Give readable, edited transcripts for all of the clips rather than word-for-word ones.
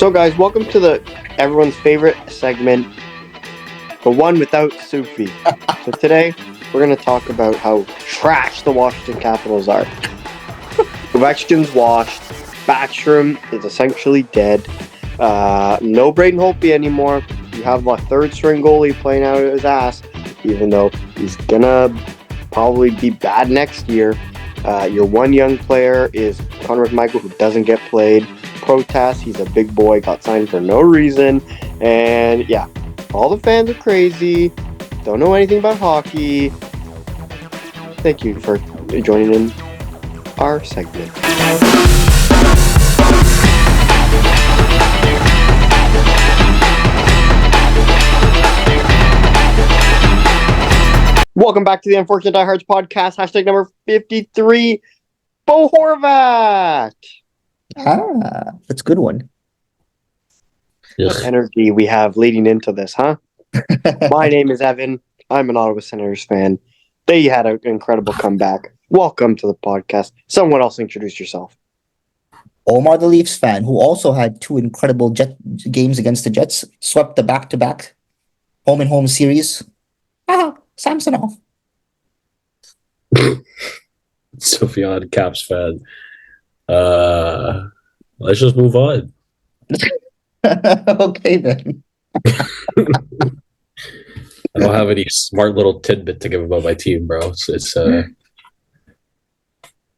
So, guys, welcome to everyone's favorite segment, the one without Sufi. So today we're going to talk about how trash the Washington Capitals are. Ovechkin's washed. Backstrom is essentially dead. No Braden Holtby anymore. You have a third-string goalie playing out of his ass, even though he's gonna probably be bad next year. Your one young player is Connor McMichael, who doesn't get played. Protest, he's a big boy, got signed for no reason. And yeah, all the fans are crazy, don't know anything about hockey. Thank you for joining in our segment. Welcome back to the Unfortunate Diehards podcast, hashtag number 53, Bo Horvat. That's a good one. Yes. What energy we have leading into this, huh? My name is Evan. I'm an Ottawa Senators fan. They had an incredible comeback. Welcome to the podcast. Someone else introduce yourself. Omar, the Leafs fan, who also had two incredible games against the Jets, swept the back-to-back home-and-home series. Samsonov. Sophian, Caps fan. Let's just move on. Okay, then. I don't have any smart little tidbit to give about my team, bro. It's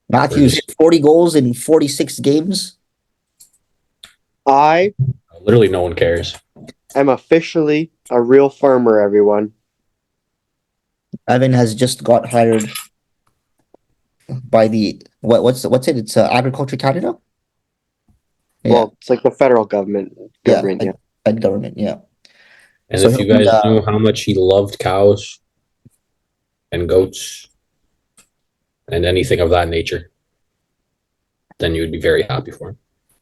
Matthews, 40 goals in 46 games. Literally no one cares. I'm officially a real farmer, everyone. Evan has just got hired by the what's it? It's Agriculture Canada. Yeah. Well, it's like the federal government. Fed government. Yeah. And so if you guys knew how much he loved cows and goats and anything of that nature, then you would be very happy for him.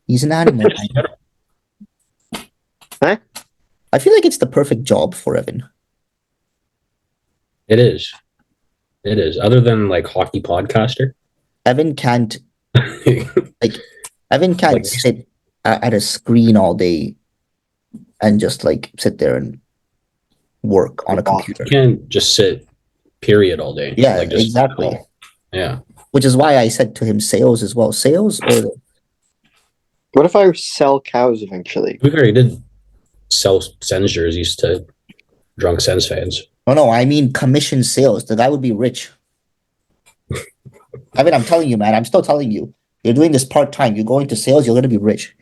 He's an animal. Huh? I feel like it's the perfect job for Evan. It is. Other than like hockey podcaster, Evan can't sit at a screen all day and just like sit there and work on a computer. You can't just sit period all day. Yeah, exactly. Yeah. Which is why I said to him sales as well. Sales or what if I sell cows eventually? We already did sell Sens jerseys to drunk Sens fans. No, I mean commission sales. The guy would be rich. I mean, I'm telling you, man. I'm still telling you. You're doing this part-time. You're going to sales. You're going to be rich.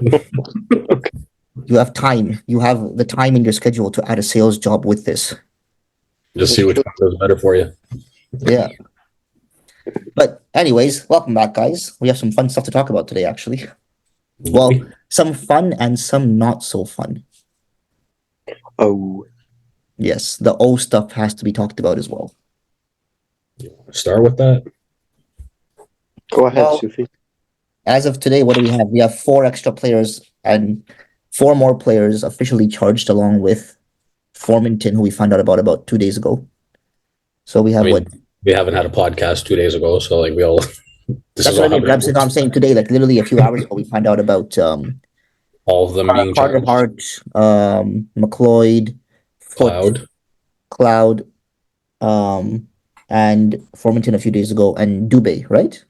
You have time. You have the time in your schedule to add a sales job with this. Just see which one goes better for you. Yeah. But anyways, welcome back, guys. We have some fun stuff to talk about today, actually. Well, some fun and some not so fun. Oh. Yes, the O stuff has to be talked about as well. Start with that. Go ahead, Sufi. As of today, what do we have? We have 4 extra players and 4 more players officially charged, along with Formanton, who we found out about 2 days ago. So we have we haven't had a podcast 2 days ago, so like we all. That's what I mean. I'm saying today, like literally a few hours ago, we find out about all of them being Carter Hart, McLeod, Cloud, and Formanton a few days ago, and Dubé, right?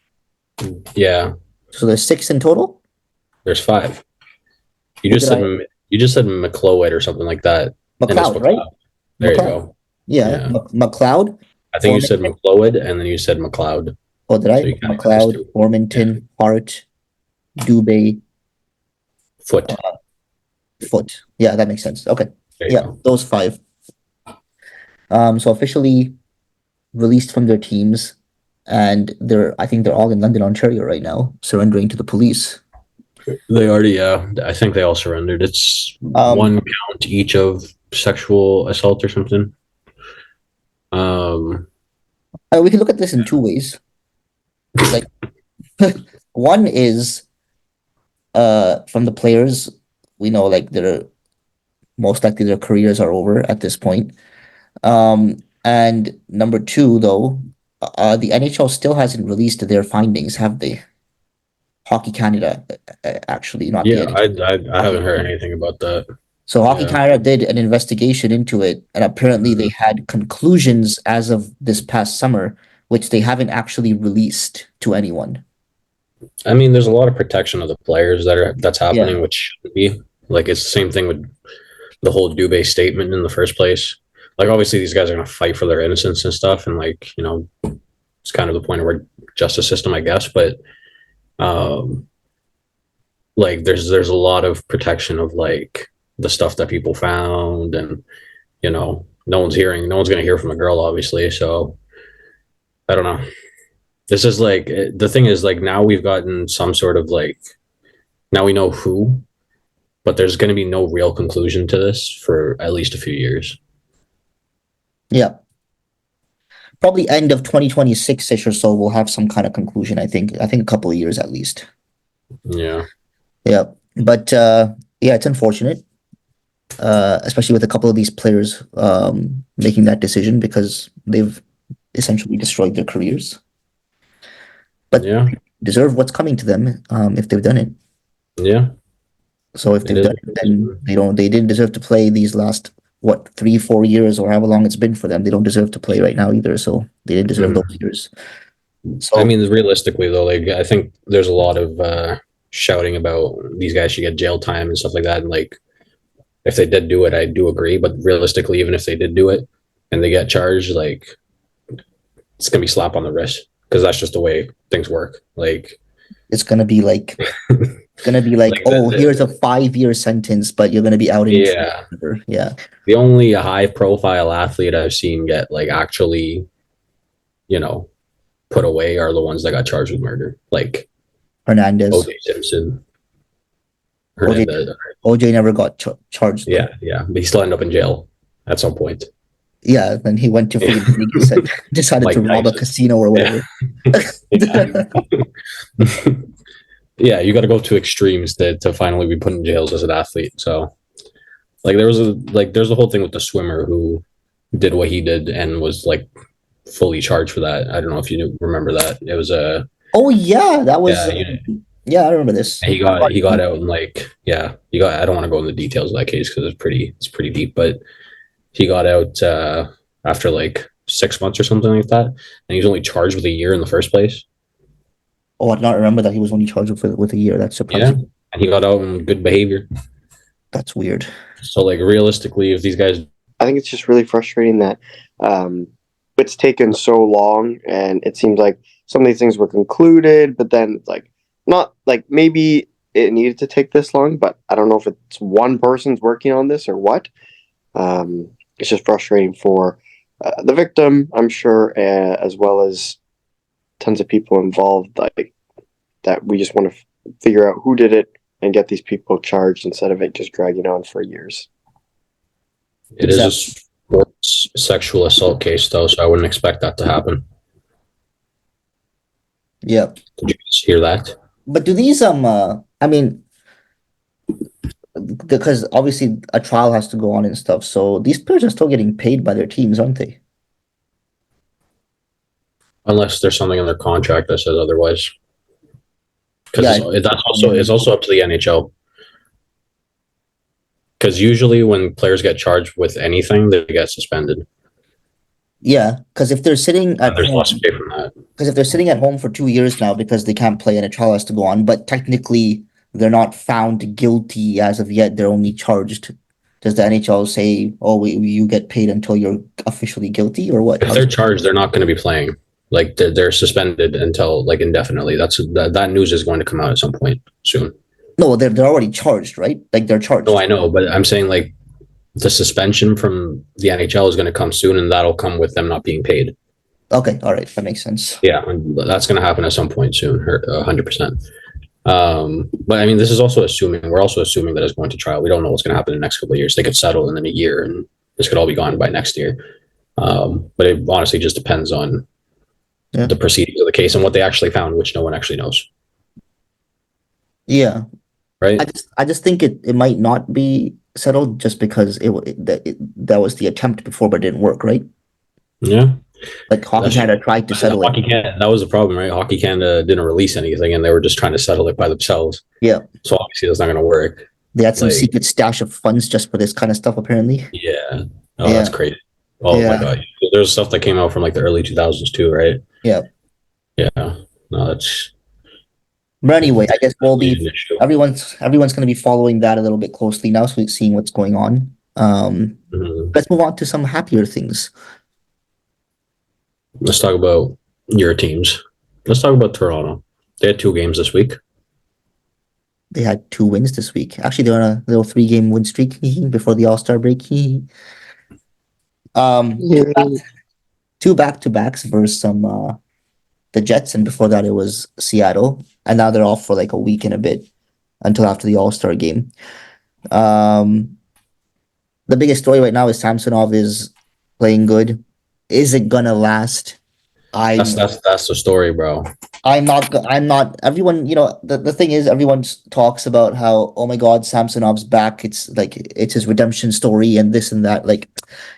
Yeah. So there's 6 in total. There's 5. You just said McLeod or something like that. McLeod, right? There you go. Yeah. McLeod. I think you said McLeod and then you said McLeod. Oh, did I? So McLeod, Formanton, Hart, Dubé, Foot. Yeah, that makes sense. Okay. Go. Those 5. So officially released from their teams, and I think they're all in London, Ontario right now, surrendering to the police. They already, I think they all surrendered. It's 1 count each of sexual assault or something. We can look at this in 2 ways. Like, one is from the players, we know like they're most likely their careers are over at this point. And number 2, though, the NHL still hasn't released their findings, have they? Hockey Canada, actually, not the Yeah, NHL. I haven't heard anything about that. So Hockey Yeah. Canada did an investigation into it, and apparently they had conclusions as of this past summer, which they haven't actually released to anyone. I mean, there's a lot of protection of the players that's happening, Yeah. which shouldn't be. Like, it's the same thing with the whole Dubé statement in the first place. Like, obviously, these guys are going to fight for their innocence and stuff, and like, it's kind of the point of our justice system, I guess. But um, like, there's a lot of protection of like the stuff that people found, and no one's going to hear from a girl, obviously. So I don't know. This is like the thing is like now we've gotten some sort of like now we know who, but there's going to be no real conclusion to this for at least a few years. Yeah. Probably end of 2026-ish or so, we'll have some kind of conclusion, I think. I think a couple of years at least. Yeah. Yeah. But yeah, it's unfortunate. Especially with a couple of these players making that decision because they've essentially destroyed their careers. But Yeah. deserve what's coming to them if they've done it. Yeah. So if they've done it, then they didn't deserve to play these last 3-4 years or however long it's been for them. They don't deserve to play right now either. So they didn't deserve those years. So I mean, realistically though, like I think there's a lot of shouting about these guys should get jail time and stuff like that. And like if they did do it, I do agree. But realistically, even if they did do it and they get charged, like it's gonna be slap on the wrist because that's just the way things work. Like it's gonna be like here's a 5-year sentence, but you're gonna be out in forever. Yeah. The only high profile athlete I've seen get like actually, put away are the ones that got charged with murder, like Hernandez. O.J. Simpson. OJ never got charged. Yeah, but he still ended up in jail at some point. Yeah, then he went to Vegas and decided to rob a casino or whatever. Yeah, you got to go to extremes to finally be put in jails as an athlete. So, like, there's a whole thing with the swimmer who did what he did and was like fully charged for that. I don't know if you remember that. It was a. Oh yeah, that was. Yeah, I remember this. He got out and like he got. I don't want to go into the details of that case because it's pretty deep, but he got out after like 6 months or something like that, and he was only charged with a year in the first place. Oh, I did not remember that he was only charged with a year. That's surprising. Yeah, and he got out in good behavior. That's weird. So like realistically, if these guys, I think it's just really frustrating that it's taken so long, and it seems like some of these things were concluded, but then it's like not like maybe it needed to take this long, but I don't know if it's one person's working on this or what. It's just frustrating for the victim, I'm sure, as well as tons of people involved. Like that, we just want to figure out who did it and get these people charged instead of it just dragging on for years. It is a sports sexual assault case, though, so I wouldn't expect that to happen. Yeah. Did you guys hear that? But do these I mean, because obviously a trial has to go on and stuff, so these players are still getting paid by their teams, aren't they? Unless there's something in their contract that says otherwise. Because it's also up to the NHL. Because usually when players get charged with anything, they get suspended. Yeah, because if they're sitting at there's home, lots of pay from that. Because if they're sitting at home for 2 years now because they can't play and a trial has to go on, but technically they're not found guilty as of yet, they're only charged. Does the NHL say, "Oh, you get paid until you're officially guilty," or what? If they're charged, they're not going to be playing. Like they're suspended until like indefinitely. That news is going to come out at some point soon. No, they're already charged, right? Like they're charged. No, I know, but I'm saying like the suspension from the NHL is going to come soon, and that'll come with them not being paid. Okay, all right, that makes sense. Yeah, that's going to happen at some point soon, 100%. But I mean, this is also we're also assuming that it's going to trial. We don't know what's going to happen in the next couple of years. They could settle in a year, and this could all be gone by next year. But it honestly just depends on the proceedings of the case and what they actually found, which no one actually knows. Yeah, right. I just think it might not be settled just because that was the attempt before, but it didn't work, right? Yeah. Like Hockey That's Canada tried to settle it. Hockey Canada. That was the problem, right? Hockey Canada didn't release anything, and they were just trying to settle it by themselves. Yeah. So obviously, that's not going to work. They had some Like, secret stash of funds just for this kind of stuff, apparently. yeah. Oh, Yeah. that's crazy. Oh my Yeah. god. There's stuff that came out from like the early 2000s too, right? Yeah. Yeah. No, that's But anyway, I guess we'll be an issue. everyone's going to be following that a little bit closely now, so seeing what's going on. Mhm. Let's move on to some happier things. Let's talk about your teams. Let's talk about Toronto. They had 2 games this week. They had 2 wins this week. Actually, they're on a little 3-game win streak before the All-Star break. Yeah. 2 back-to-backs versus the Jets, and before that it was Seattle, and now they're off for like a week and a bit until after the All-Star game. The biggest story right now is Samsonov is playing good. Is it gonna last? That's the story, bro. I'm not everyone, the thing is everyone talks about how, oh my god, Samsonov's back. It's like it's his redemption story and this and that. Like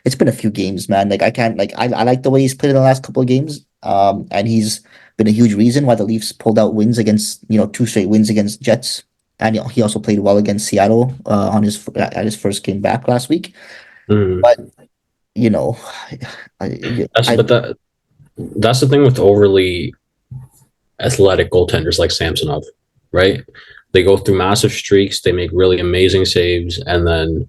it's been a few games, man. Like I can't I like the way he's played in the last couple of games. And he's been a huge reason why the Leafs pulled out wins against, 2 straight wins against Jets. And he also played well against Seattle at his first game back last week. Mhm. But That's the thing with overly athletic goaltenders like Samsonov, right? They go through massive streaks, they make really amazing saves, and then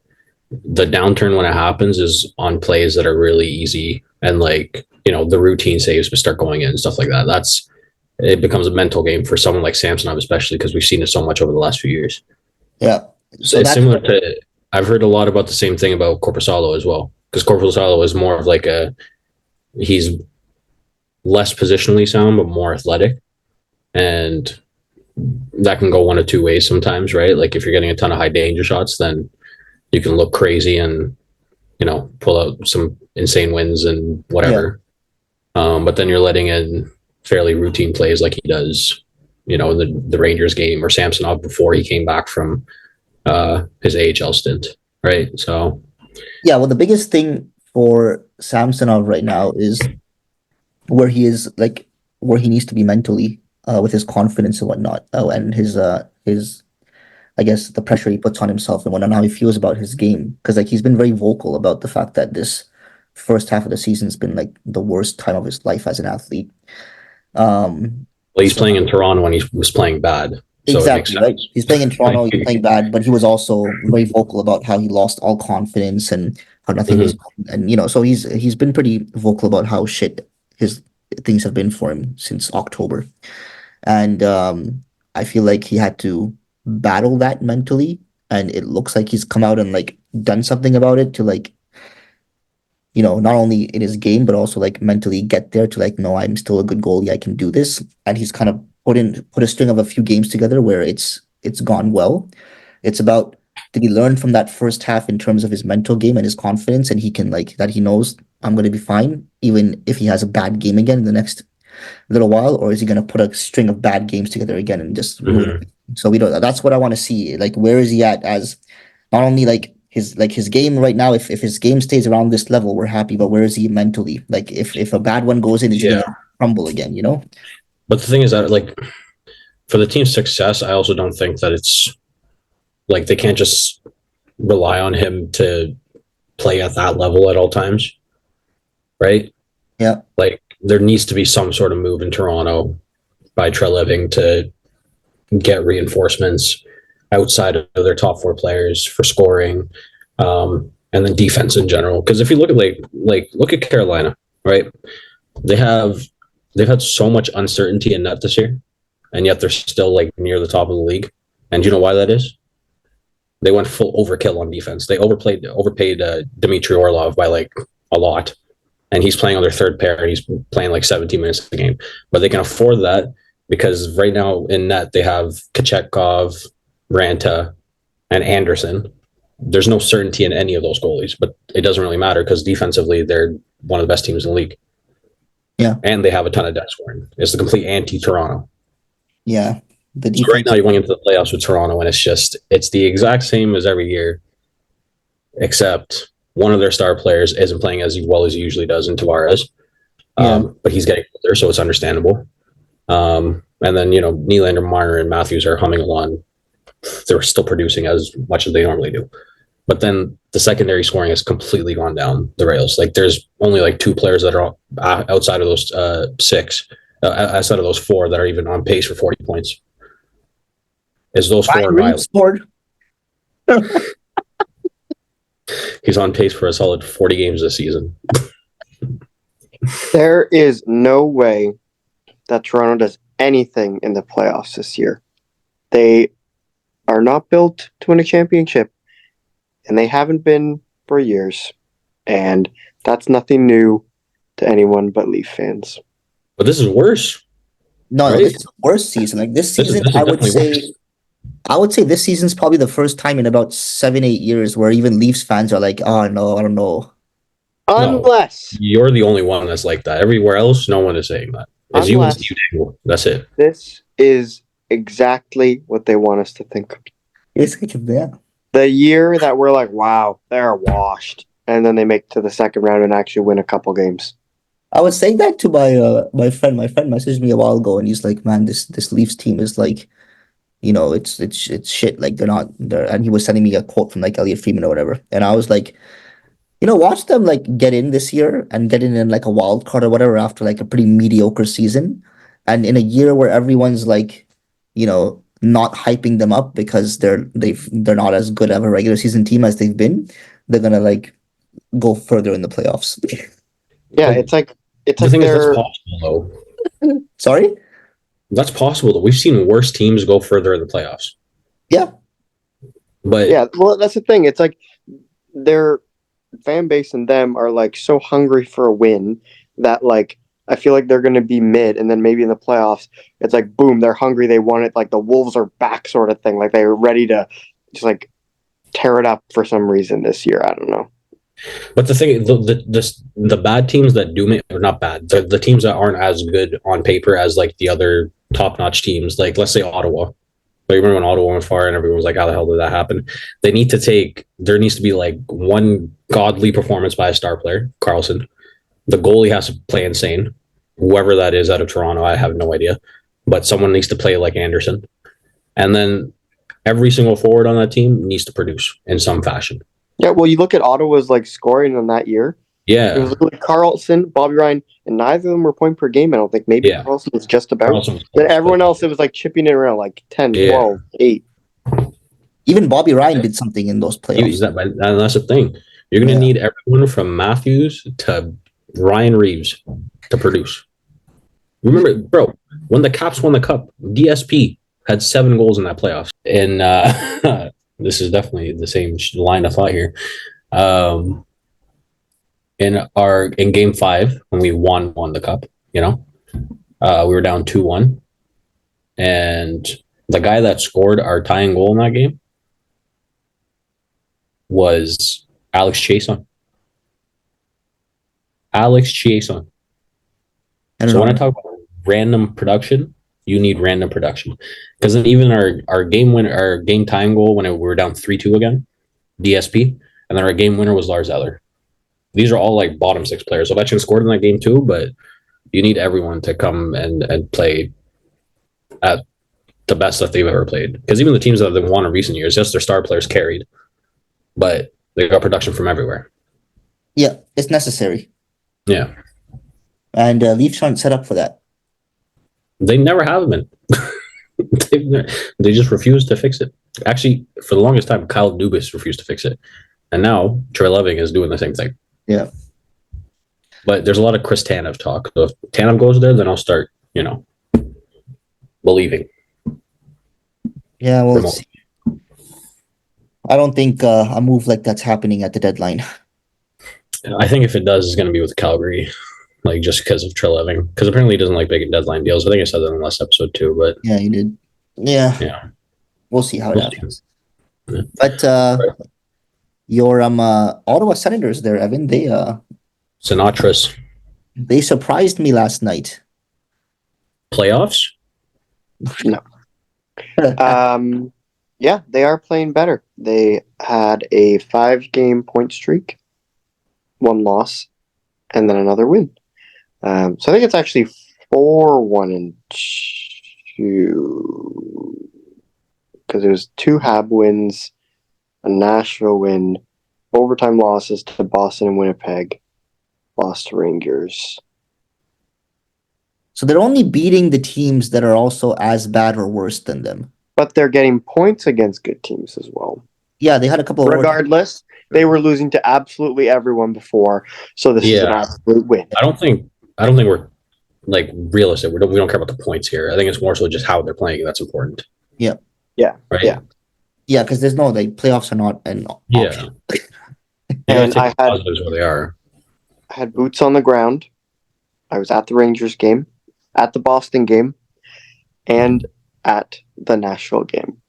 the downturn when it happens is on plays that are really easy and like, the routine saves but start going in and stuff like that. It becomes a mental game for someone like Samsonov, especially because we've seen it so much over the last few years. Yeah. So it's similar to, I've heard a lot about the same thing about Korpisalo as well, because Korpisalo is more of like he's less positionally sound, but more athletic. And that can go one of 2 ways sometimes, right? Like if you're getting a ton of high danger shots, then you can look crazy and, pull out some insane wins and whatever. Yeah. But then you're letting in fairly routine plays like he does, in the Rangers game, or Samsonov before he came back from his AHL stint, right? So, yeah, well, the biggest thing for Samsonov right now is where he is, like where he needs to be mentally, with his confidence and whatnot, and his I guess the pressure he puts on himself and whatnot, how he feels about his game, because like he's been very vocal about the fact that this first half of the season has been like the worst time of his life as an athlete. Well, he's playing in Toronto when he was playing bad. So exactly, right? He's playing in Toronto, he's playing bad, but he was also very vocal about how he lost all confidence and how nothing was, and so he's been pretty vocal about how shit his things have been for him since October. And I feel like he had to battle that mentally, and it looks like he's come out and like done something about it to like, not only in his game but also like mentally get there to like, no, I'm still a good goalie, I can do this. And he's kind of put a string of a few games together where it's gone well. It's about, did he learn from that first half in terms of his mental game and his confidence, and he can like that he knows I'm going to be fine even if he has a bad game again in the next little while, or is he going to put a string of bad games together again and just ruin it? So we don't. That's what I want to see. Like, where is he at as not only like his game right now? If his game stays around this level, we're happy. But where is he mentally? Like, if a bad one goes in, is he going to crumble again? But the thing is that like for the team's success, I also don't think that it's like they can't just rely on him to play at that level at all times, right? Yeah. Like there needs to be some sort of move in Toronto by Treliving to get reinforcements outside of their top 4 players for scoring, and then defense in general. Because if you look at look at Carolina, right? They've had so much uncertainty in net this year, and yet they're still like near the top of the league. And do you know why that is? They went full overkill on defense. They overpaid Dmitry Orlov by like a lot. And he's playing on their third pair, and he's playing like 17 minutes a game. But they can afford that because right now in net they have Tkachuk, Ranta, and Anderson. There's no certainty in any of those goalies, but it doesn't really matter because defensively they're one of the best teams in the league. Yeah. And they have a ton of depth scoring. It's the complete anti-Toronto. Yeah. The defense. So right now you're going into the playoffs with Toronto, and it's the exact same as every year, except one of their star players isn't playing as well as he usually does in Tavares. Yeah. But he's getting older, so it's understandable. And then, Nylander, Marner, and Matthews are humming along. They're still producing as much as they normally do. But then the secondary scoring has completely gone down the rails. Like there's only like 2 players that are outside of those 6, outside of those 4 that are even on pace for 40 points. Is those 4 and Riley. Scored. He's on pace for a solid 40 games this season. There is no way that Toronto does anything in the playoffs this year. They are not built to win a championship, and they haven't been for years. And that's nothing new to anyone but Leaf fans. But this is worse. No, right? this is the worst season. Like this season, This is I would definitely say, I would say this season's probably the first time in about 7, 8 years where even Leafs fans are like, "Oh no, I don't know." Unless You're the only one that's like that. Everywhere else, no one is saying that. It's you and Unless- Steve Dangle. That's it. this is exactly what they want us to think. Yeah. The year that we're like, wow, they're washed. And then they make to the second round and actually win a couple games. I was saying that to my friend. My friend messaged me a while ago, and he's like, "Man, this Leafs team is like, it's shit. Like they're not there." And he was sending me a quote from like Elliot Freeman or whatever, and I was like, watch them like get in this year and get in like a wild card or whatever after like a pretty mediocre season, and in a year where everyone's like, not hyping them up because they're not as good of a regular season team as they've been, they're gonna like go further in the playoffs. Yeah, But it's like The thing is, they're that's possible, though. Sorry? That's possible, though. We've seen worse teams go further in the playoffs. Yeah. But yeah, well that's the thing. It's like their fan base and them are like so hungry for a win that like I feel like they're gonna be mid and then maybe in the playoffs it's like boom, they're hungry, they want it, like the Wolves are back sort of thing. Like they're ready to just like tear it up for some reason this year. I don't know. But the thing, the bad teams that do make, or not bad, the teams that aren't as good on paper as like the other top notch teams, like let's say Ottawa. Like remember when Ottawa went far and everyone was like, "How the hell did that happen?" There needs to be like one godly performance by a star player, Carlson. The goalie has to play insane. Whoever that is out of Toronto, I have no idea, but someone needs to play like Anderson, and then every single forward on that team needs to produce in some fashion. Yeah, well you look at Ottawa's like scoring on that year. It was Yeah, literally Carlson, Bobby Ryan, and neither of them were point per game, I don't think. Maybe Yeah. Carlson was just about. Carlson was Then close, everyone but- else, it was like chipping it around like 10, Yeah. 12, 8. Even Bobby Ryan did something in those playoffs. And that's the thing. You're going to need everyone from Matthews to Ryan Reeves to produce. Remember, bro, when the Caps won the Cup, DSP had 7 goals in that playoffs. And this is definitely the same line of thought here. In Game 5, when we won the Cup, we were down 2-1. And the guy that scored our tying goal in that game was Alex Chiasson. So when I talk about random production, you need random production. Because then even our game winner, our game tying goal when we were down 3-2 again, DSP, and then our game winner was Lars Eller. These are all like bottom 6 players. Ovechkin scored in that game too, but you need everyone to come and play at the best that they've ever played. Because even the teams that have won in recent years, just their star players carried, but they got production from everywhere. Yeah, it's necessary. Yeah. And Leafs aren't set up for that. They never have been. They just refuse to fix it. Actually, for the longest time, Kyle Dubas refused to fix it. And now Trey Loving is doing the same thing. Yeah. But there's a lot of Chris Tanev talk. So if Tanev goes there, then I'll start, believing. Yeah, well, let's see. I don't think a move like that's happening at the deadline. I think if it does, it's going to be with Calgary, like just because of Trey Loving. Because apparently he doesn't like big deadline deals. I think I said that in the last episode too. But Yeah, you did. Yeah. Yeah. We'll see how it We'll see. happens. Yeah. But your Ottawa Senators there, Evan, Sinatra's they surprised me last night. playoffs. Yeah, they are playing better. They had a 5-game point streak, 1 loss, and then another win. So I think it's actually 4-1-2 because it was 2 Hab wins, a Nashville win, overtime losses to Boston and Winnipeg, lost to Rangers. So they're only beating the teams that are also as bad or worse than them. But they're getting points against good teams as well. Yeah, they had a couple of Regardless, they were losing to absolutely everyone before, so this is an absolute win. I don't think we're like realistic. We don't care about the points here. I think it's more so just how they're playing that's important. Yeah. Right. Yeah, because there's no playoffs are not an option. And I had positives where they are. I had boots on the ground. I was at the Rangers game, at the Boston game, and at the Nashville game.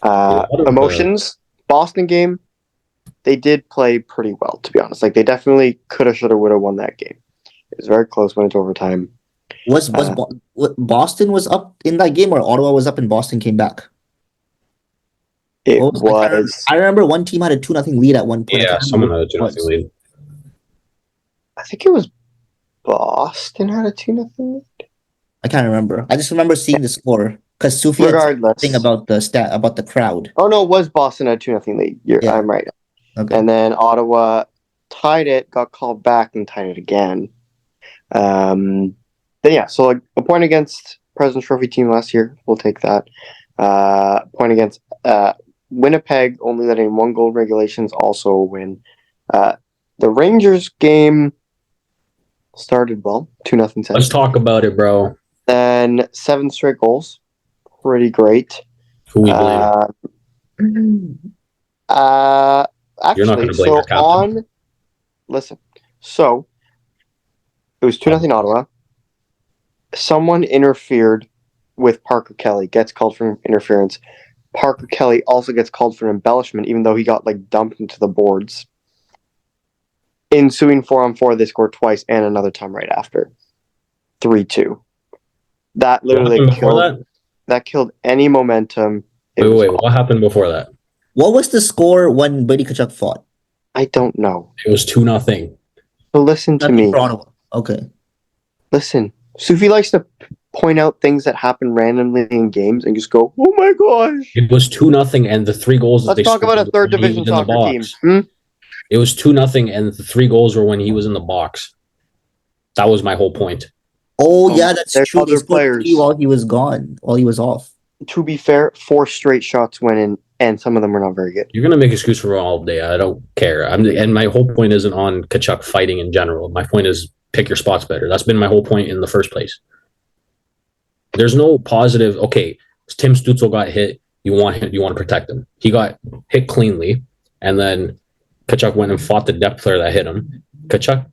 Emotions, Boston game, they did play pretty well, to be honest. Like, they definitely could have, should have, would have won that game. It was very close, went into overtime. Boston was up in that game, or Ottawa was up and Boston came back? It was. I remember one team had a 2-0 lead at one point. Yeah, someone had a 2-0 lead. I think it was Boston had a 2-0 lead. I can't remember. I just remember seeing the score because Sufi had something about the crowd. Oh no, it was Boston had a 2-0 lead. I'm right. Okay. And then Ottawa tied it, got called back, and tied it again. Then so like a point against President's Trophy team last year, we'll take that. Point against Winnipeg, only letting 1 goal regulations, also a win. The Rangers game started well, 2-0 Sens. Let's talk about it, bro. Then 7 straight goals, pretty great. Who we blame? Actually, You're not going to blame your captain. So it was 2-0 Ottawa. Someone interfered with Parker Kelly, gets called for interference. Parker Kelly also gets called for embellishment, even though he got dumped into the boards. Ensuing 4-on-4, they scored twice and another time right after. 3-2. That literally killed any momentum. Wait, what happened before that? What was the score when Brady Tkachuk fought? I don't know. It was 2-0. So listen to me. Okay. Listen. Sufi likes to point out things that happen randomly in games and just go, "Oh my gosh!" It was 2-0, and the 3 goals. Let's talk about a third division soccer team. It was 2-0, and the 3 goals were when he was in the box. That was my whole point. Oh yeah, that's true. Other players while he was gone, while he was off. To be fair, 4 straight shots went in, and some of them were not very good. You're gonna make excuse for all day. I don't care. And my whole point isn't on Tkachuk fighting in general. My point is pick your spots better. That's been my whole point in the first place. There's no positive. Okay, Tim Stützle got hit. You want to protect him. He got hit cleanly, and then Tkachuk went and fought the depth player that hit him. Tkachuk,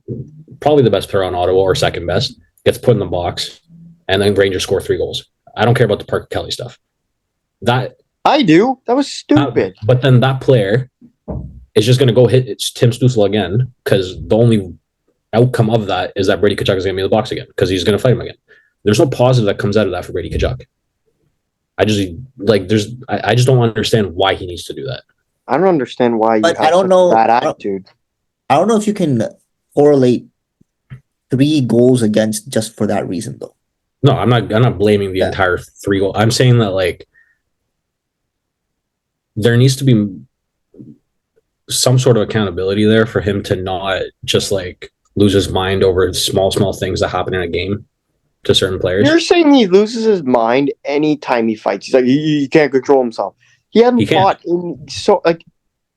probably the best player on Ottawa or second best, gets put in the box, and then Rangers score 3 goals. I don't care about the Parker Kelly stuff. That I do. That was stupid. But then that player is just going to go hit Tim Stützle again because the only outcome of that is that Brady Tkachuk is going to be in the box again because he's going to fight him again. There's no positive that comes out of that for Brady Tkachuk. I just don't understand why he needs to do that. I don't understand why you have that attitude. I don't know if you can correlate 3 goals against just for that reason, though. No, I'm not blaming the entire 3 goals. I'm saying that there needs to be some sort of accountability there for him to not just lose his mind over small things that happen in a game to certain players. You're saying he loses his mind anytime he fights. He's like he can't control himself. He hadn't fought in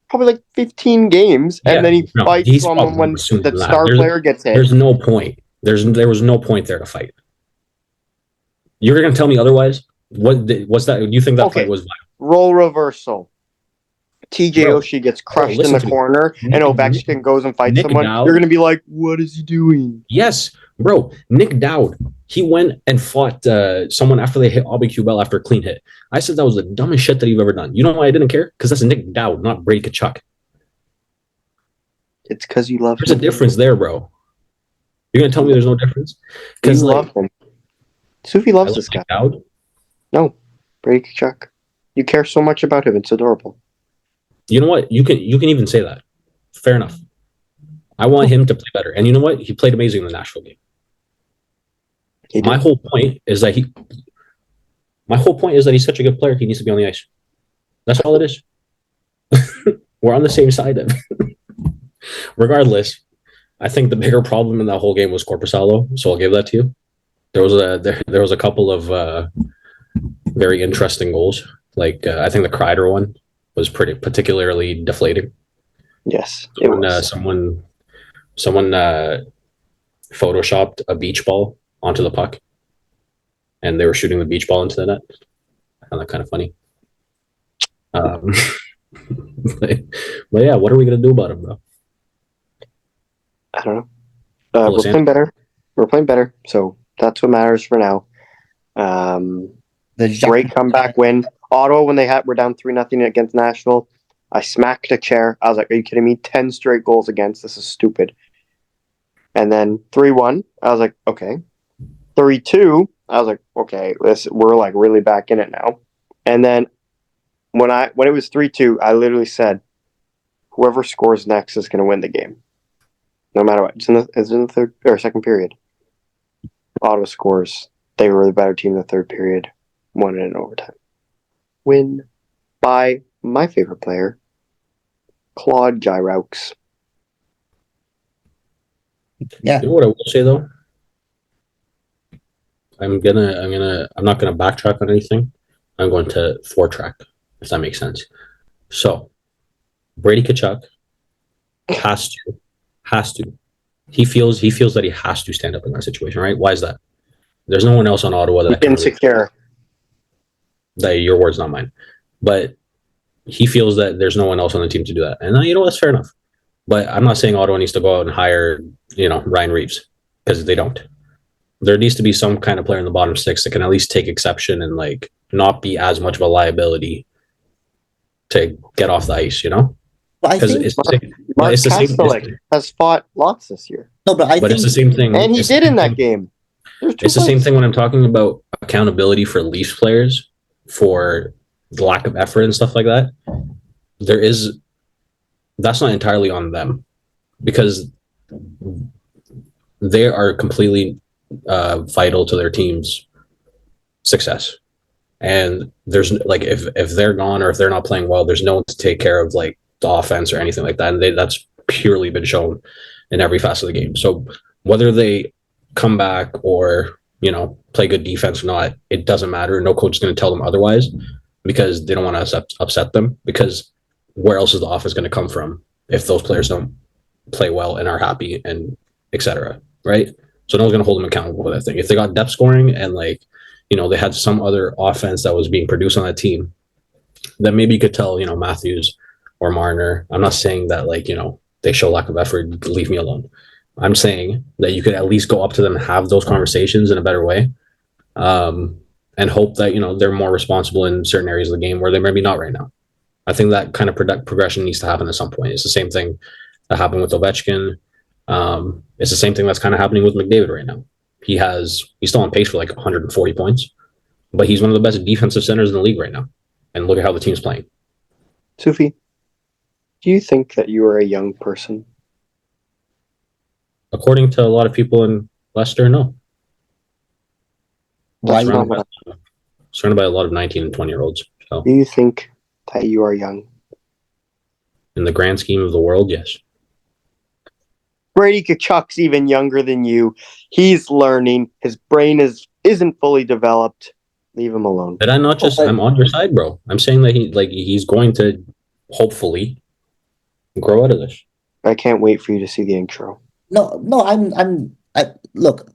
probably 15 games, and then he fights someone when the star player gets hit. There's no point. There was no point there to fight. You're going to tell me otherwise? What's that? Do you think that fight was violent? Role reversal. TJ Oshie gets crushed in the corner, and Ovechkin goes and fights someone. You're going to be like, what is he doing? Yes, bro. Nick Dowd, he went and fought someone after they hit Aubé Kubel after a clean hit. I said that was the dumbest shit that you've ever done. You know why I didn't care? Because that's Nick Dowd, not Brady Tkachuk. It's because you love him. There's a difference there, bro. You're going to tell me there's no difference? Because love him. Sufi loves this guy. Dowd? No, Brady Tkachuk. You care so much about him. It's adorable. You know what? You can even say that. Fair enough. I want him to play better. And you know what? He played amazing in the Nashville game. My whole point is that he's such a good player. He needs to be on the ice. That's all it is. We're on the same side of it. Regardless, I think the bigger problem in that whole game was Korpisalo, so I'll give that to you. There was a couple of very interesting goals. Like I think the Kreider one was particularly deflating. Yes, it was. Someone photoshopped a beach ball onto the puck, and they were shooting the beach ball into the net. I found that kind of funny. But yeah, what are we gonna do about him, bro? I don't know. We're playing better. We're playing better, so that's what matters for now. Great comeback win. Ottawa, when were down 3-0 against Nashville, I smacked a chair. I was like, "Are you kidding me? 10 straight goals against. This is stupid." And then 3-1, I was like, "Okay." 3-2, I was like, "Okay, we're like really back in it now." And then when it was 3-2, I literally said, "Whoever scores next is going to win the game, no matter what." It's in the third or second period. Ottawa scores. They were the better team in the third period. Won it in overtime. Win by my favorite player, Claude Giroux. Yeah. You know what I will say though? I'm not gonna backtrack on anything. I'm going to foretrack, if that makes sense. So Brady Tkachuk has to. He feels that he has to stand up in that situation, right? Why is that? There's no one else on Ottawa that can insecure. Your words, not mine. But he feels that there's no one else on the team to do that. And you know, that's fair enough. But I'm not saying Ottawa needs to go out and hire, Ryan Reeves, because they don't. There needs to be some kind of player in the bottom six that can at least take exception and like not be as much of a liability to get off the ice, Because it's the same. Has fought lots this year. No, but it's the same thing. And he did in that game. It's the same thing when I'm talking about accountability for Leafs players for the lack of effort and stuff like that. That's not entirely on them because they are completely vital to their team's success. And there's like if they're gone or if they're not playing well, there's no one to take care of like the offense or anything like that. And that's purely been shown in every facet of the game. So whether they come back or play good defense or not, it doesn't matter. No coach is going to tell them otherwise because they don't want to upset them, because where else is the offense going to come from if those players don't play well and are happy and etc. Right? So no one's going to hold them accountable for that thing. If they got depth scoring and they had some other offense that was being produced on that team, then maybe you could tell Matthews or Marner. I'm not saying that they show lack of effort, leave me alone. I'm saying that you could at least go up to them and have those conversations in a better way, and hope that they're more responsible in certain areas of the game where they're maybe not right now. I think that kind of progression needs to happen at some point. It's the same thing that happened with Ovechkin. It's the same thing that's kind of happening with McDavid right now. He's still on pace for like 140 points, but he's one of the best defensive centers in the league right now. And look at how the team's playing. Sufi, do you think that you are a young person? According to a lot of people in Leicester, no. Why? Surrounded by a lot of 19 and 20-year-olds. So. Do you think that you are young? In the grand scheme of the world, yes. Brady Tkachuk's even younger than you. He's learning. His brain isn't fully developed. Leave him alone. Did I not just? I'm on your side, bro. I'm saying that he's going to hopefully grow out of this. I can't wait for you to see the intro. No. Look,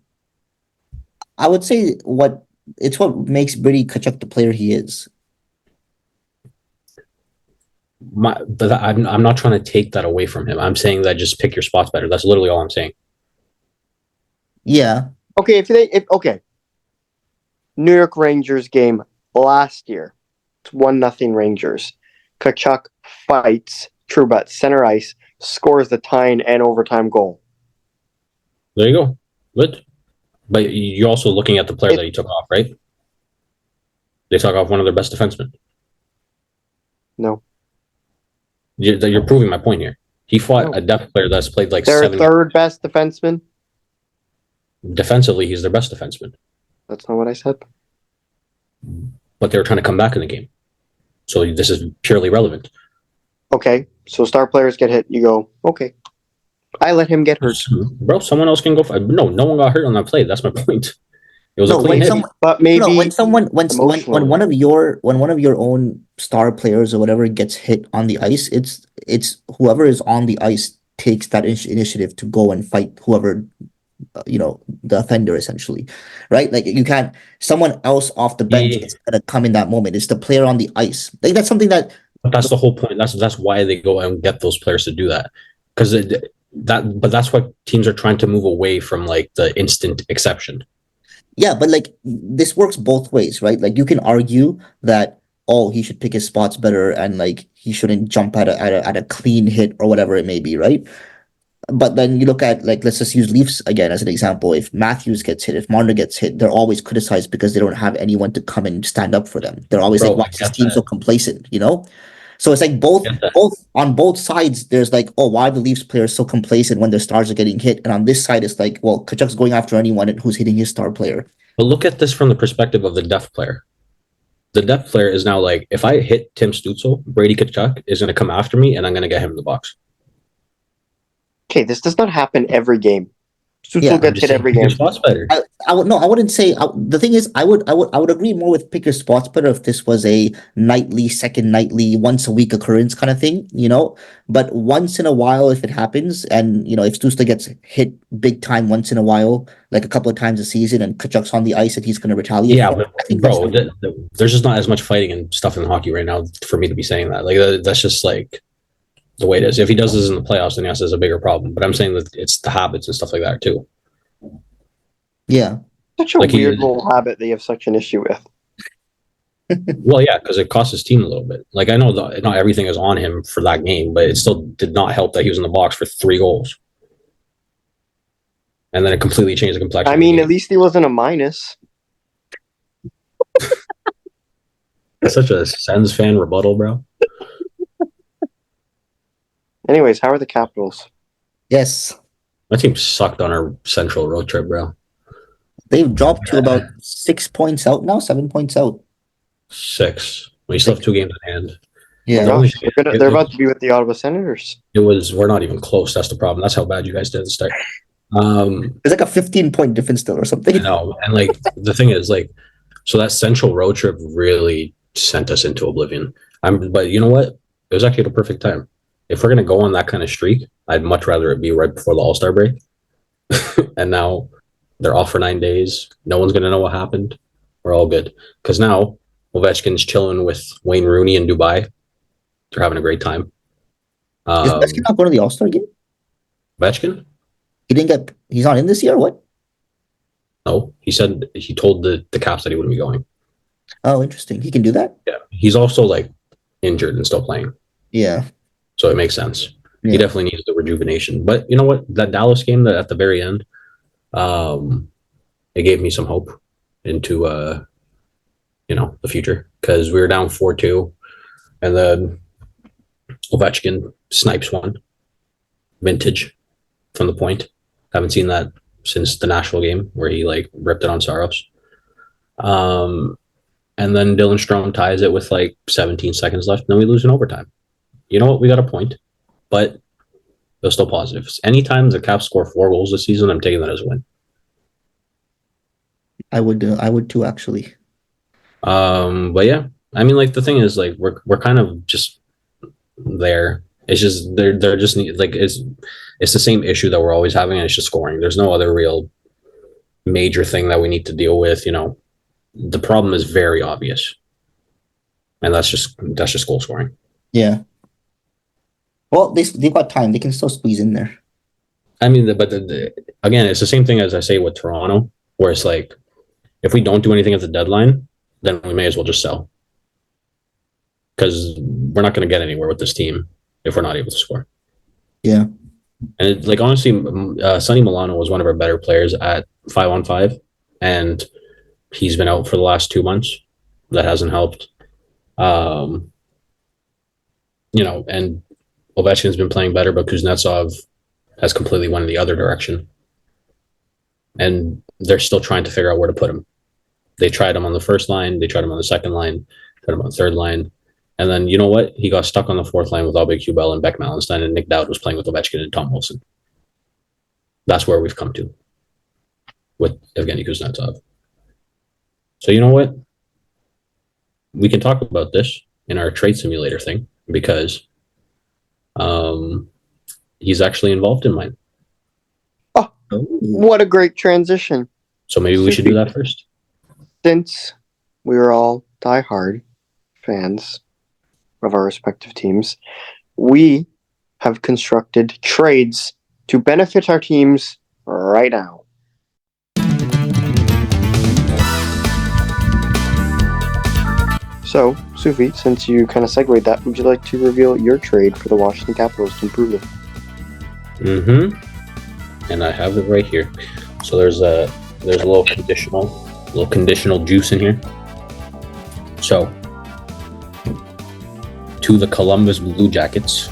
I would say what makes Brady Tkachuk the player he is. But I'm not trying to take that away from him. I'm saying that just pick your spots better. That's literally all I'm saying. Yeah. Okay. Okay. New York Rangers game last year. It's 1-0 Rangers. Tkachuk fights Trouba center ice, scores the tying and overtime goal. There you go. Good. But you're also looking at the player that he took off, right? They took off one of their best defensemen. No. You're proving my point here. He fought a depth player that's played like their third best defenseman. Defensively, he's their best defenseman. That's not what I said. But they were trying to come back in the game. So this is purely relevant. Okay, so star players get hit. You go, okay. I let him get hurt. Bro, someone else can go. No one got hurt on that play. That's my point. It was a clean hit. But maybe when one of your own star players or whatever gets hit on the ice, it's whoever is on the ice takes that initiative to go and fight whoever the offender, essentially, right? Like you can't someone else off the bench is gonna come in that moment. It's the player on the ice. Like that's something that. But that's the whole point. That's why they go and get those players to do that, because but that's what teams are trying to move away from, like the instant exception. Yeah, but like this works both ways, right? Like you can argue that he should pick his spots better and like he shouldn't jump at a clean hit or whatever it may be, right? But then you look at, like, let's just use Leafs again as an example. If Matthews gets hit, if Marner gets hit, they're always criticized because they don't have anyone to come and stand up for them. They're always like, why is this team so complacent, So it's like both on both sides, there's like, why are the Leafs players so complacent when their stars are getting hit? And on this side, it's like, well, Tkachuk's going after anyone who's hitting his star player. But look at this from the perspective of the depth player. The depth player is now like, if I hit Tim Stützle, Brady Tkachuk is going to come after me, and I'm going to get him in the box. Okay, this does not happen every game. Stützle gets hit every game. Spots better. I wouldn't say. The thing is, I would agree more with pick your spots better if this was a second nightly, once a week occurrence kind of thing, But once in a while, if it happens, and if Stützle gets hit big time once in a while, like a couple of times a season, and Tkachuk's on the ice and he's going to retaliate. Yeah, but bro, there's just not as much fighting and stuff in hockey right now for me to be saying that. Like that's just like the way it is. If he does this in the playoffs, then yes, there's a bigger problem. But I'm saying that it's the habits and stuff like that too. Yeah. Such a weird little habit that you have such an issue with. Well, yeah, because it cost his team a little bit. Like, I know that not everything is on him for that game, but it still did not help that he was in the box for 3 goals. And then it completely changed the complexion. I mean, at least he wasn't a minus. That's such a Sens fan rebuttal, bro. Anyways, how are the Capitals? Yes. My team sucked on our central road trip, bro. They've dropped to about 6 points out now, 7 points out. 6. We still have 2 games in hand. Yeah. They're about to be with the Ottawa Senators. We're not even close. That's the problem. That's how bad you guys did at the start. It's like a 15-point difference still or something. I know. And like the thing is, like, so that central road trip really sent us into oblivion. But you know what? It was actually the perfect time. If we're gonna go on that kind of streak, I'd much rather it be right before the All-Star break. And now they're off for 9 days. No one's gonna know what happened. We're all good. Because now Ovechkin's chilling with Wayne Rooney in Dubai. They're having a great time. Is Ovechkin not going to the All-Star game? Ovechkin? He's not in this year, or what? No. He said he told the Caps that he wouldn't be going. Oh, interesting. He can do that? Yeah. He's also like injured and still playing. Yeah. So it makes sense. Yeah. He definitely needs the rejuvenation. But you know what? That Dallas game that at the very end, it gave me some hope into the future, because we were down 4-2, and then Ovechkin snipes one, vintage from the point. Haven't seen that since the Nashville game where he like ripped it on Saros. And then Dylan Strome ties it with like 17 seconds left, and then we lose in overtime. You know what? We got a point, but it was still positive. Anytime the Caps score 4 goals this season, I'm taking that as a win. I would too, actually. But yeah, I mean, like the thing is, like we're kind of just there. It's just they're just like it's the same issue that we're always having, and it's just scoring. There's no other real major thing that we need to deal with. The problem is very obvious, and that's just goal scoring. Yeah. Well, they've got time. They can still squeeze in there. I mean, again, it's the same thing as I say with Toronto, where it's like, if we don't do anything at the deadline, then we may as well just sell, because we're not going to get anywhere with this team if we're not able to score. Yeah. And honestly, Sonny Milano was one of our better players at 5-on-5, and he's been out for the last 2 months. That hasn't helped. And Ovechkin's been playing better, but Kuznetsov has completely went in the other direction. And they're still trying to figure out where to put him. They tried him on the first line. They tried him on the second line. Tried him on the third line. And then, you know what? He got stuck on the fourth line with Albert Kubel and Beck Malenstein, and Nick Dowd was playing with Ovechkin and Tom Wilson. That's where we've come to with Evgeny Kuznetsov. So you know what? We can talk about this in our trade simulator thing because he's actually involved in mine. Oh, what a great transition. So maybe we should do that first. Since we are all diehard fans of our respective teams, we have constructed trades to benefit our teams right now. So, Sufi, since you kind of segued that, would you like to reveal your trade for the Washington Capitals to improve them? And I have it right here. So there's a little conditional juice in here. So to the Columbus Blue Jackets,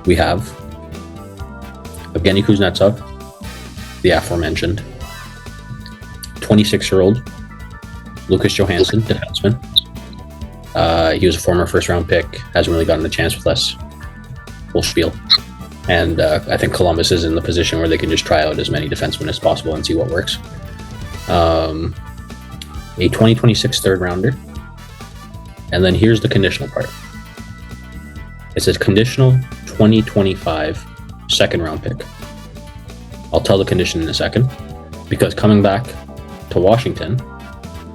we have Evgeny Kuznetsov, the aforementioned 26-year-old Lucas Johansson, defenseman. He was a former first-round pick, hasn't really gotten a chance with us. Full spiel. And I think Columbus is in the position where they can just try out as many defensemen as possible and see what works. A 2026 third-rounder. And then here's the conditional part. It says conditional 2025 second-round pick. I'll tell the condition in a second. Because coming back to Washington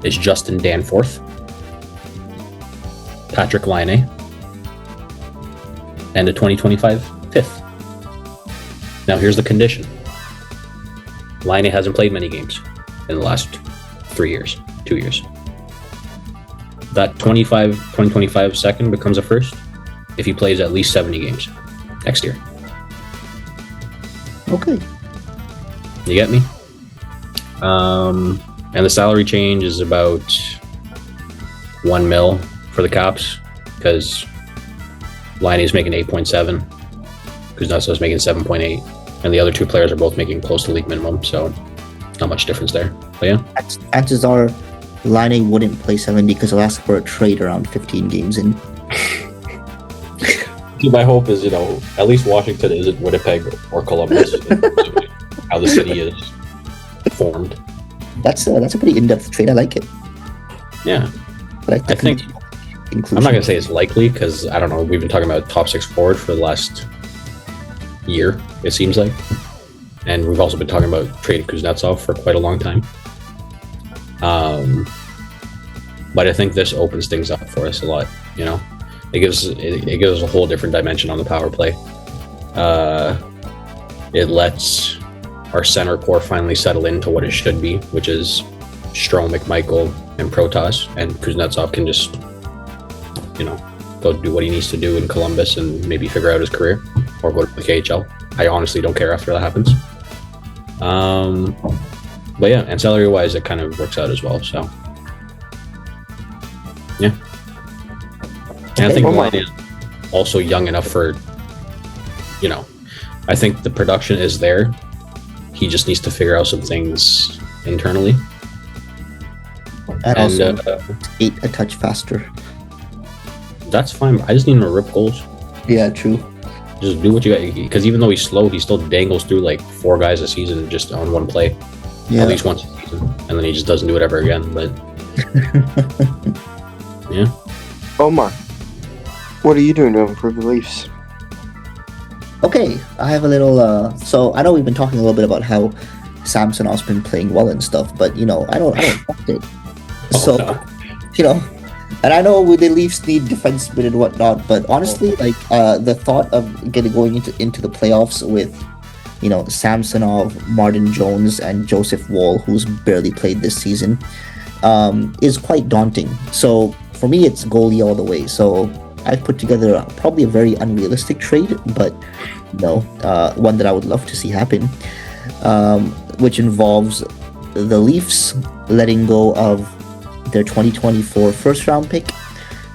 is Justin Danforth, Patrick Laine, and a 2025 fifth. Now here's the condition. Laine hasn't played many games in the last 2 years. That 2025 second becomes a first if he plays at least 70 games next year. Okay. You get me? And the salary change is about $1 million for the Caps because Laine is making 8.7, Kuznetsov is making 7.8, and the other two players are both making close to league minimum, so not much difference there. But yeah, chances are Laine wouldn't play 70 because he'll ask for a trade around 15 games in. My hope is, at least Washington isn't Winnipeg or Columbus. How the city is formed. That's a pretty in-depth trade. I like it. Yeah, I think I'm not gonna say it's likely because I don't know. We've been talking about top 6 forward for the last year, it seems like, and we've also been talking about trading Kuznetsov for quite a long time. But I think this opens things up for us a lot. It gives a whole different dimension on the power play. It lets our center core finally settle into what it should be, which is Strome, McMichael, and Protas, and Kuznetsov can just, go do what he needs to do in Columbus and maybe figure out his career or go to the KHL. I honestly don't care after that happens. But yeah, and salary-wise, it kind of works out as well. So yeah, and I think Laine is also young enough for, I think the production is there. He just needs to figure out some things internally. And also skate a touch faster. That's fine. I just need him to rip goals. Yeah, true. Just do what you got. Because even though he's slow, he still dangles through like 4 guys a season just on one play. Yeah. At least once a season. And then he just doesn't do it ever again. But yeah. Omar, what are you doing to improve the Leafs? Okay, I have a little. So I know we've been talking a little bit about how Samsonov's been playing well and stuff, but I don't trust it. So, no. And I know the Leafs need defensemen and whatnot, but honestly, the thought of going into the playoffs with, Samsonov, Martin Jones, and Joseph Woll, who's barely played this season, is quite daunting. So for me, it's goalie all the way. So I've put together probably a very unrealistic trade, but one that I would love to see happen, which involves the Leafs letting go of their 2024 first round pick,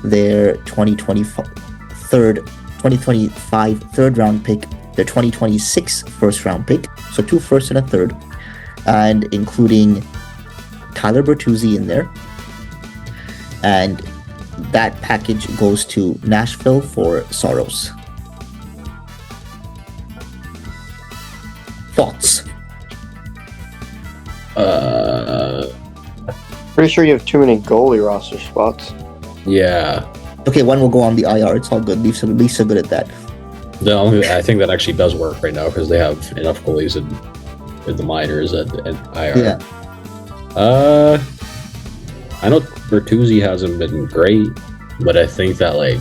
their 2025 third round pick, their 2026 first round pick, so 2 firsts and a third, and including Tyler Bertuzzi in there, and that package goes to Nashville for Saros. Thoughts? Pretty sure you have too many goalie roster spots. Yeah. Okay, one will go on the IR. It's all good. Leafs are good at that. I think that actually does work right now because they have enough goalies in the minors at IR. Yeah. I know Bertuzzi hasn't been great, but I think that like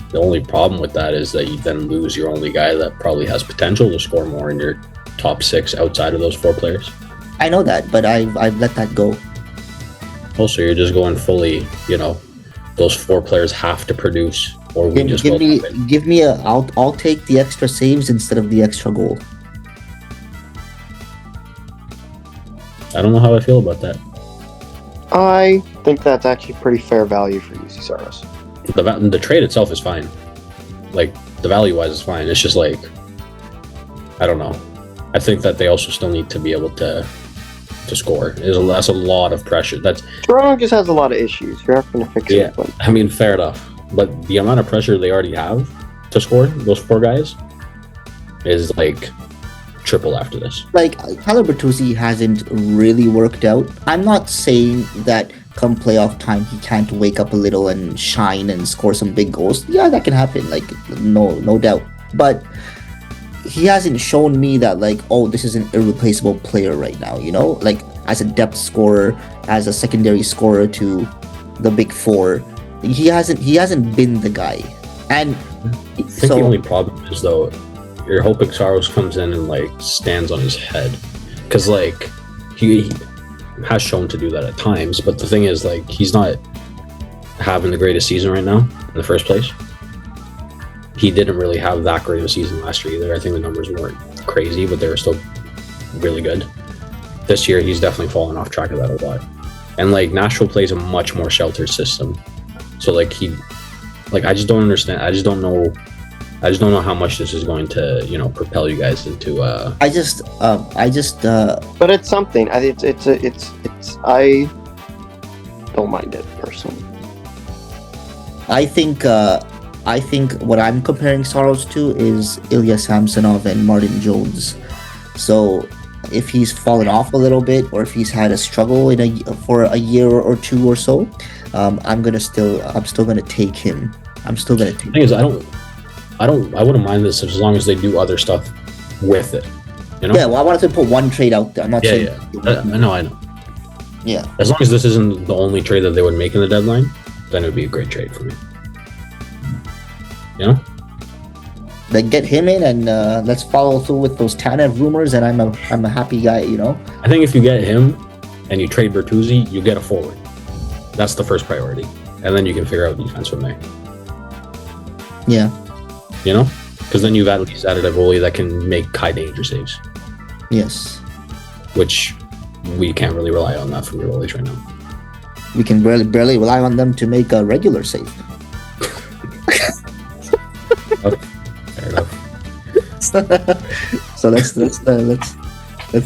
the only problem with that is that you then lose your only guy that probably has potential to score more in your top 6 outside of those 4 players. I know that, but I've let that go. Also, you're just going fully, those 4 players have to produce, or we just give me I'll take the extra saves instead of the extra goal. I don't know how I feel about that. I think that's actually pretty fair value for UC Saros. The trade itself is fine. Like, the value-wise is fine. It's just like, I don't know. I think that they also still need to be able to score. That's a lot of pressure. Toronto just has a lot of issues. You're not going to fix it. But... I mean, fair enough. But the amount of pressure they already have to score, those 4 guys, is like triple after this. Like, Tyler Bertuzzi hasn't really worked out. I'm not saying that come playoff time he can't wake up a little and shine and score some big goals. Yeah, that can happen. Like, no doubt. But he hasn't shown me that, like, oh, this is an irreplaceable player right now, like as a depth scorer, as a secondary scorer to the big 4. He hasn't been the guy. And I think the only problem is, though, you're hoping Saros comes in and like stands on his head, because like he has shown to do that at times, but the thing is, like, he's not having the greatest season right now in the first place. He didn't really have that great of a season last year either. I think the numbers weren't crazy, but they were still really good. This year, he's definitely fallen off track of that a lot. And like Nashville plays a much more sheltered system, so like I just don't understand. I just don't know how much this is going to propel you guys into. But it's something. I don't mind it personally. I think what I'm comparing Saros to is Ilya Samsonov and Martin Jones. So if he's fallen off a little bit, or if he's had a struggle for a year or 2 or so, I'm still gonna take him. The thing is, I wouldn't mind this as long as they do other stuff with it. Yeah, well, I wanted to put one trade out there. I'm not saying. I know. Yeah. As long as this isn't the only trade that they would make in the deadline, then it would be a great trade for me. Then get him in, and let's follow through with those Tanev rumors, and I'm a happy guy. I think if you get him and you trade Bertuzzi, you get a forward. That's the first priority, and then you can figure out defense from there. Yeah. Because then you've at least added a goalie that can make high danger saves. Yes. Which we can't really rely on that from your goalies right now. We can barely rely on them to make a regular save. Okay. Fair enough. So let's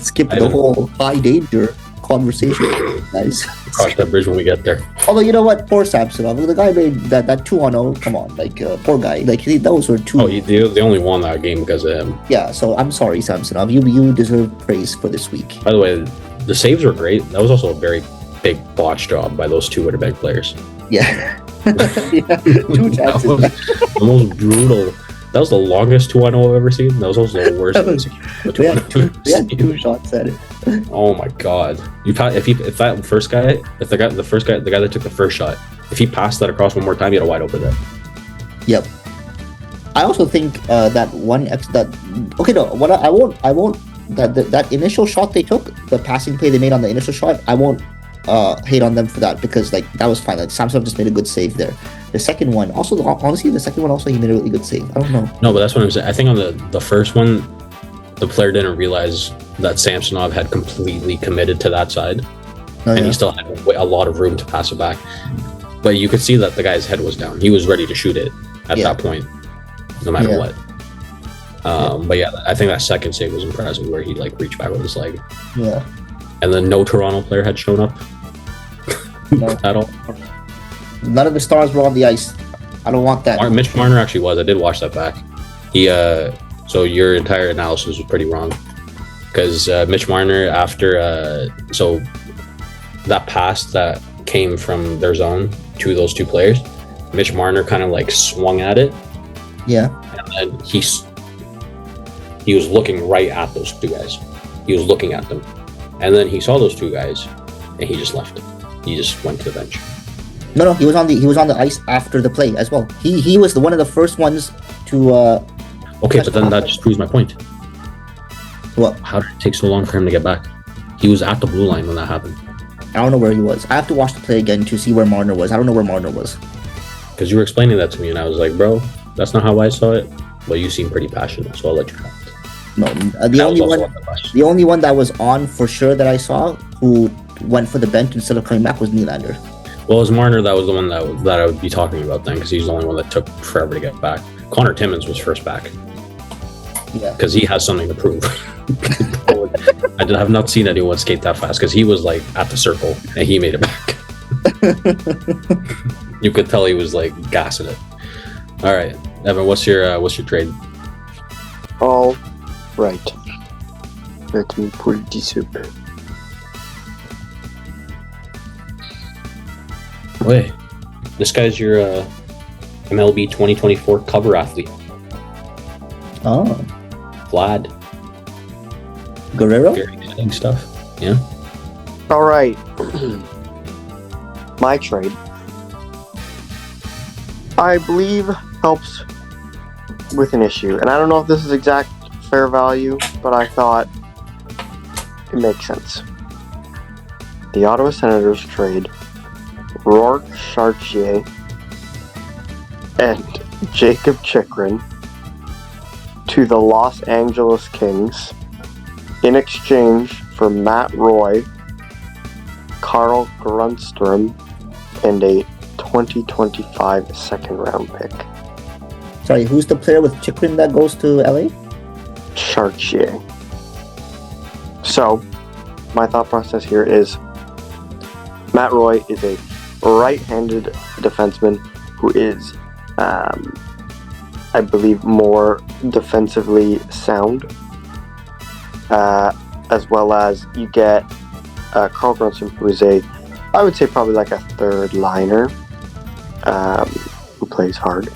skip the whole high danger conversation, guys. Cross that bridge when we get there. Although, you know what, poor Samsonov, the guy made that 2-0. Come on, like poor guy. Like those were 2. Oh, they only won that game because of him. Yeah, so I'm sorry, Samsonov. You deserve praise for this week. By the way, the saves were great. That was also a very big botch job by those 2 Winnipeg players. Yeah. Yeah. 2 chances. The most brutal. That was the longest 2-0 I've ever seen. That was also the worst. We had 2 shots at it. Oh my god! The guy that took the first shot, if he passed that across one more time, he had a wide open net. Yep. I also think that initial shot they took, the passing play they made on the initial shot, I won't hate on them for that, because like that was fine. Like Samsonov just made a good save there. The second one, also, honestly, he made a really good save. I don't know. No, but that's what I'm saying. I think on the first one, the player didn't realize that Samsonov had completely committed to that side, and he still had a lot of room to pass it back. But you could see that the guy's head was down. He was ready to shoot it at that point, no matter what. But yeah, I think that second save was impressive, where he like reached back with his leg. Yeah. And then no Toronto player had shown up No. at all. None of the stars were on the ice. I don't want that. Mitch Marner actually was. I did watch that back. He so your entire analysis was pretty wrong, because Mitch Marner, after so that pass that came from their zone to those two players, Mitch Marner kind of like swung at it, Yeah. and then he was looking right at those two guys. He was looking at them, and then he saw those two guys, and he just left. He just went to the bench. No, he was on the ice after the play as well. He was one of the first ones to. Okay, but then that just proves my point. What? How did it take so long for him to get back? He was at the blue line when that happened. I don't know where he was. I have to watch the play again to see where Marner was. I don't know where Marner was. Because you were explaining that to me, and I was like, bro, that's not how I saw it. Well, you seem pretty passionate, so I'll let you have it. No, the only one that was on for sure that I saw who went for the bench instead of coming back was Nylander. Well, as Marner, that was the one that I would be talking about then, because he's the only one that took forever to get back. Connor Timmins was first back. Yeah. Because he has something to prove. I have not seen anyone skate that fast, because he was like at the circle and he made it back. You could tell he was like gassing it. All right, Evan, what's your trade? All right. Let me pull this up. Wait, this guy's your MLB 2024 cover athlete, Oh, Vlad. Guerrero. Very exciting stuff. Yeah. All right. My trade, I believe, helps with an issue. And I don't know if this is exact fair value, but I thought it makes sense. The Ottawa Senators trade Rourke Chartier and Jacob Chikrin to the Los Angeles Kings in exchange for Matt Roy, Carl Grundstrom, and a 2025 second round pick. Sorry, who's the player with Chikrin that goes to LA? Chartier. So, my thought process here is Matt Roy is a right-handed defenseman who is, I believe, more defensively sound, as well as you get Carl Brunson, who is I would say probably like a third liner, who plays hard,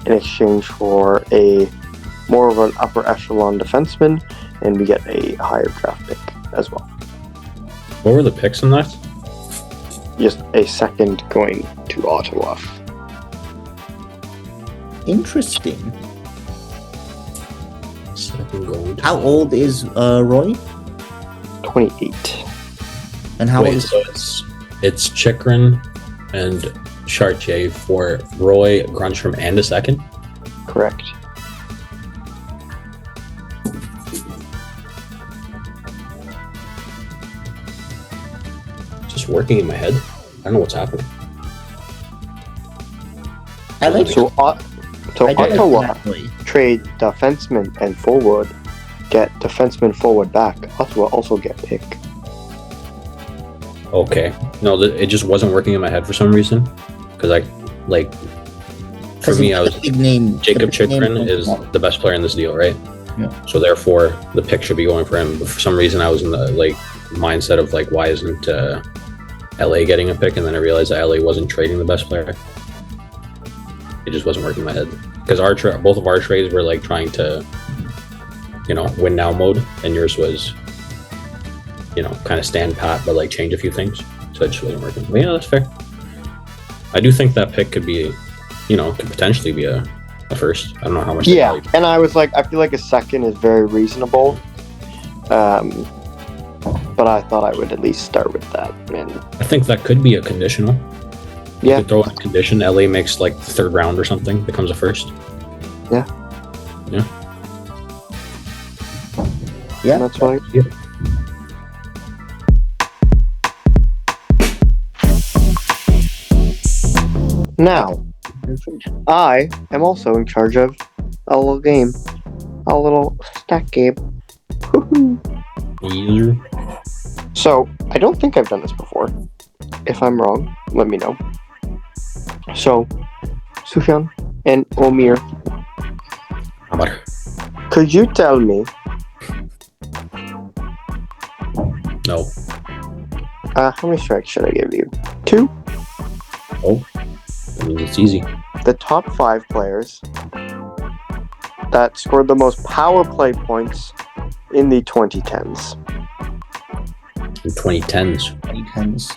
in exchange for a more of an upper echelon defenseman, and we get a higher draft pick as well. What were the picks in that? Just a second going to Ottawa. Interesting. Second going to- How old is Roy? 28. And how Wait, old is so it's Chikrin and Chartier for Roy, Grundstrom, and a second? Correct. Just working in my head. I don't know what's happening. I like So, I do like Ottawa Matt Roy. trade defenseman and forward, get defenseman forward back. Ottawa also get pick. Okay. No, it just wasn't working in my head for some reason. Because I, like, for me, I was big name. Jacob the big name Chikrin is the best player in this deal, right? Yeah. So therefore, the pick should be going for him. But for some reason, I was in the like mindset of like, why isn't LA getting a pick? And then I realized that LA wasn't trading the best player. It just wasn't working in my head because both of our trades were like trying to, win now mode, and yours was, kind of stand pat but like change a few things. So it just wasn't working. But yeah, that's fair. I do think that pick could be, could potentially be a first. I don't know how much. Yeah, and I was like, I feel like a second is very reasonable. But I thought I would at least start with that. And I think that could be a conditional. You yeah, could throw in a condition. LA makes like the third round or something, becomes a first. yeah, that's fine. Yeah. Now, I am also in charge of a little game, a little stack game. Woohoo. Either. So, I don't think I've done this before. If I'm wrong, let me know. So, Sufyan and Omir, Amar. could you tell me No. how many strikes should I give you? 2? Oh. I mean, it's easy. The top 5 players that scored the most power play points in the 2010s. In 2010s. 2010s.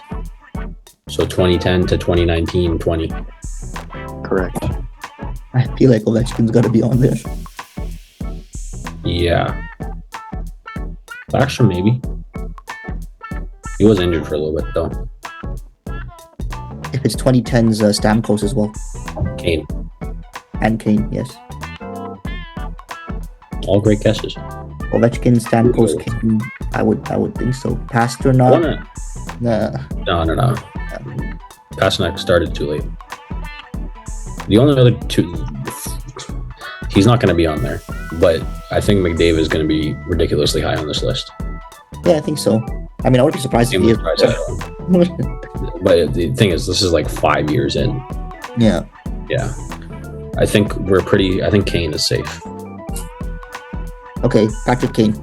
So 2010 to 2019, 20. Correct. I feel like Ovechkin's got to be on there. Yeah. Backstrom, maybe. He was injured for a little bit, though. If it's 2010s, Stamkos as well. Kane. And Kane, yes. All great guesses. Ovechkin, Stamkos, Kane. I would think so. Pasternak. Nah. No. Pasternak started too late. The only other two, he's not going to be on there, but I think McDavid is going to be ridiculously high on this list. Yeah, I think so. I mean, I would be surprised if he is. But the thing is, this is like 5 years in. Yeah. Yeah. I think Kane is safe. Okay, Patrick Kane.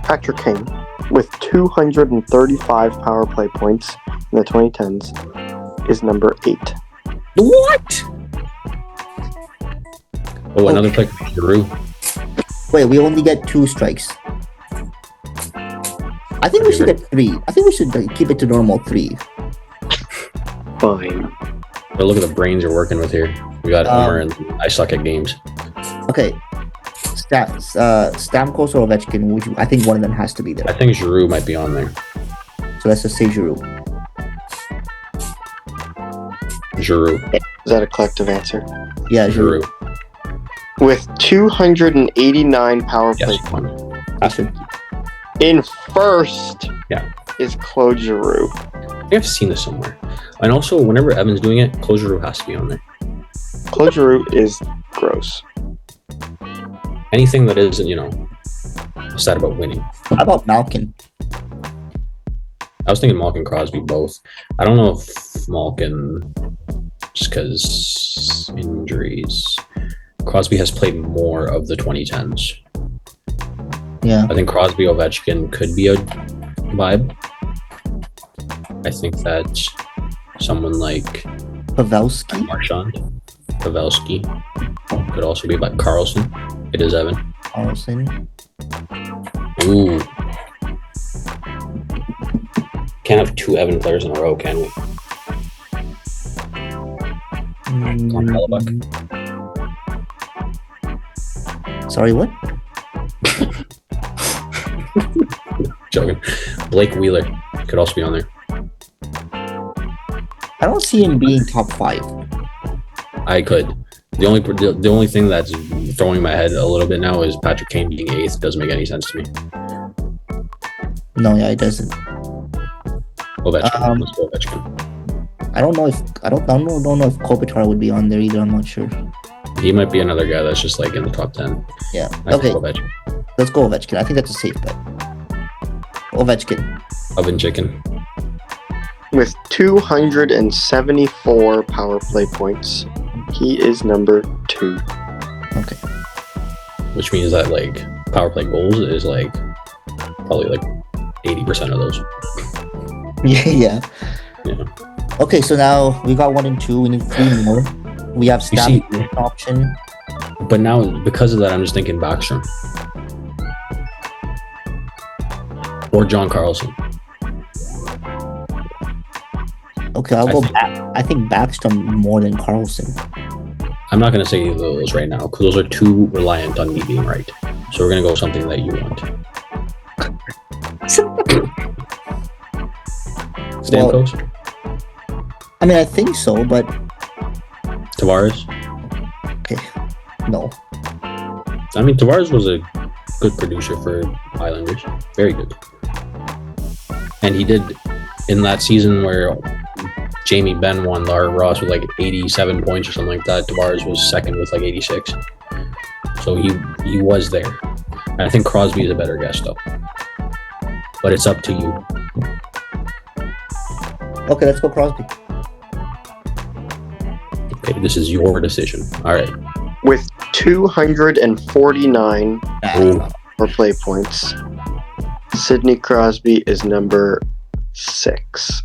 Patrick Kane, with 235 power play points in the 2010s, is number 8. What? Oh, another pick, Giroux. Wait, we only get 2 strikes. I think we should get 3. I think we should keep it to normal 3. Fine. But look at the brains you're working with here. We got Omer and I suck at games. Okay. Stamkos or Ovechkin? I think one of them has to be there. I think Giroux might be on there. So let's just say Giroux. Giroux. Is that a collective answer? Yeah, Giroux. With 289 power play points. I should. In first is Claude Giroux. I think I've seen this somewhere. And also, whenever Evan's doing it, Claude Giroux has to be on there. Claude Giroux is gross. Anything that isn't, sad about winning. How about Malkin? I was thinking Malkin, Crosby, both. I don't know if Malkin, just because injuries. Crosby has played more of the 2010s. Yeah. I think Crosby, Ovechkin could be a vibe. I think that someone like Pavelski. Marchand, Pavelski could also be like Carlson. It is Evan. Carlson. Ooh. Can't have 2 Evan players in a row, can we? Tom Hellebuck. Sorry, what? Joking. Blake Wheeler could also be on there. I don't see him being top 5. I could. The only thing that's throwing my head a little bit now is Patrick Kane being 8th. Doesn't make any sense to me. No, yeah, it doesn't. Ovechkin. Let's go Ovechkin. I don't know if Kopitar would be on there either. I'm not sure. He might be another guy that's just like in the top 10. Yeah. Okay. Let's go Ovechkin. I think that's a safe bet. Ovechkin. Oven chicken. With 274 power play points, he is number 2. Okay. Which means that like power play goals is like probably like 80% of those. Yeah. Yeah. Okay, so now we got 1 and 2. We need 3 more. We have stab option. But now because of that, I'm just thinking Backstrom or John Carlson. Okay, I'll go back. I think Backstrom more than Carlson. I'm not going to say either of those right now because those are too reliant on me being right. So we're going to go with something that you want. Stamkos? Well, I mean, I think so, but... Tavares? Okay, no. I mean, Tavares was a good producer for Islanders. Very good. And he did, in that season where Jamie Benn won Art Ross with like 87 points or something like that, Tavares was second with like 86. So he was there. I think Crosby is a better guess though. But it's up to you. Okay, let's go Crosby. Okay, this is your decision. All right. With 249 Ooh. power play points, Sidney Crosby is number 6.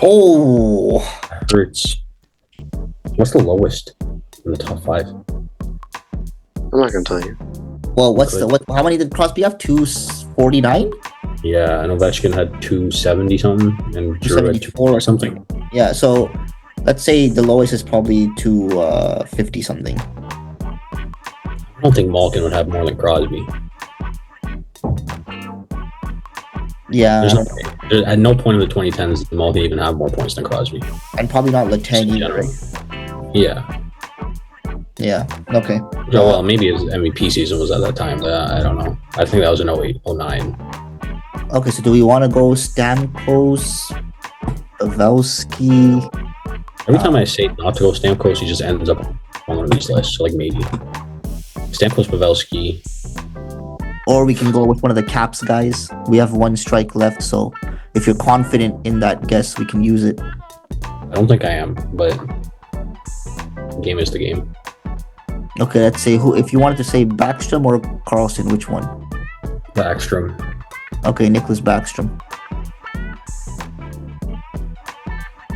Oh, Hurts. What's the lowest in the top 5? I'm not gonna tell you. well, how many did Crosby have? 249? Yeah, and Ovechkin had 270 something, and Drew had 274 or something. Yeah, so let's say the lowest is probably 250 something. I don't think Malkin would have more than Crosby. Yeah, At no point in the 2010s did Malkin even have more points than Crosby. and probably not Letang In either. general. Yeah. Yeah, okay. Yeah, well, maybe his MVP season was at that time, but I don't know. I think that was in 08, 09. Okay, so do we want to go Stamkos, Pavelski? Every time I say not to go Stamkos, he just ends up on one of these lists. So like maybe Stamkos, Pavelski. Or we can go with one of the Caps guys. We have one strike left, so if you're confident in that guess, we can use it. I don't think I am, but game is the game. Okay, let's say who. If you wanted to say Backstrom or Carlson, which one? Backstrom. Okay, Nicholas Backstrom.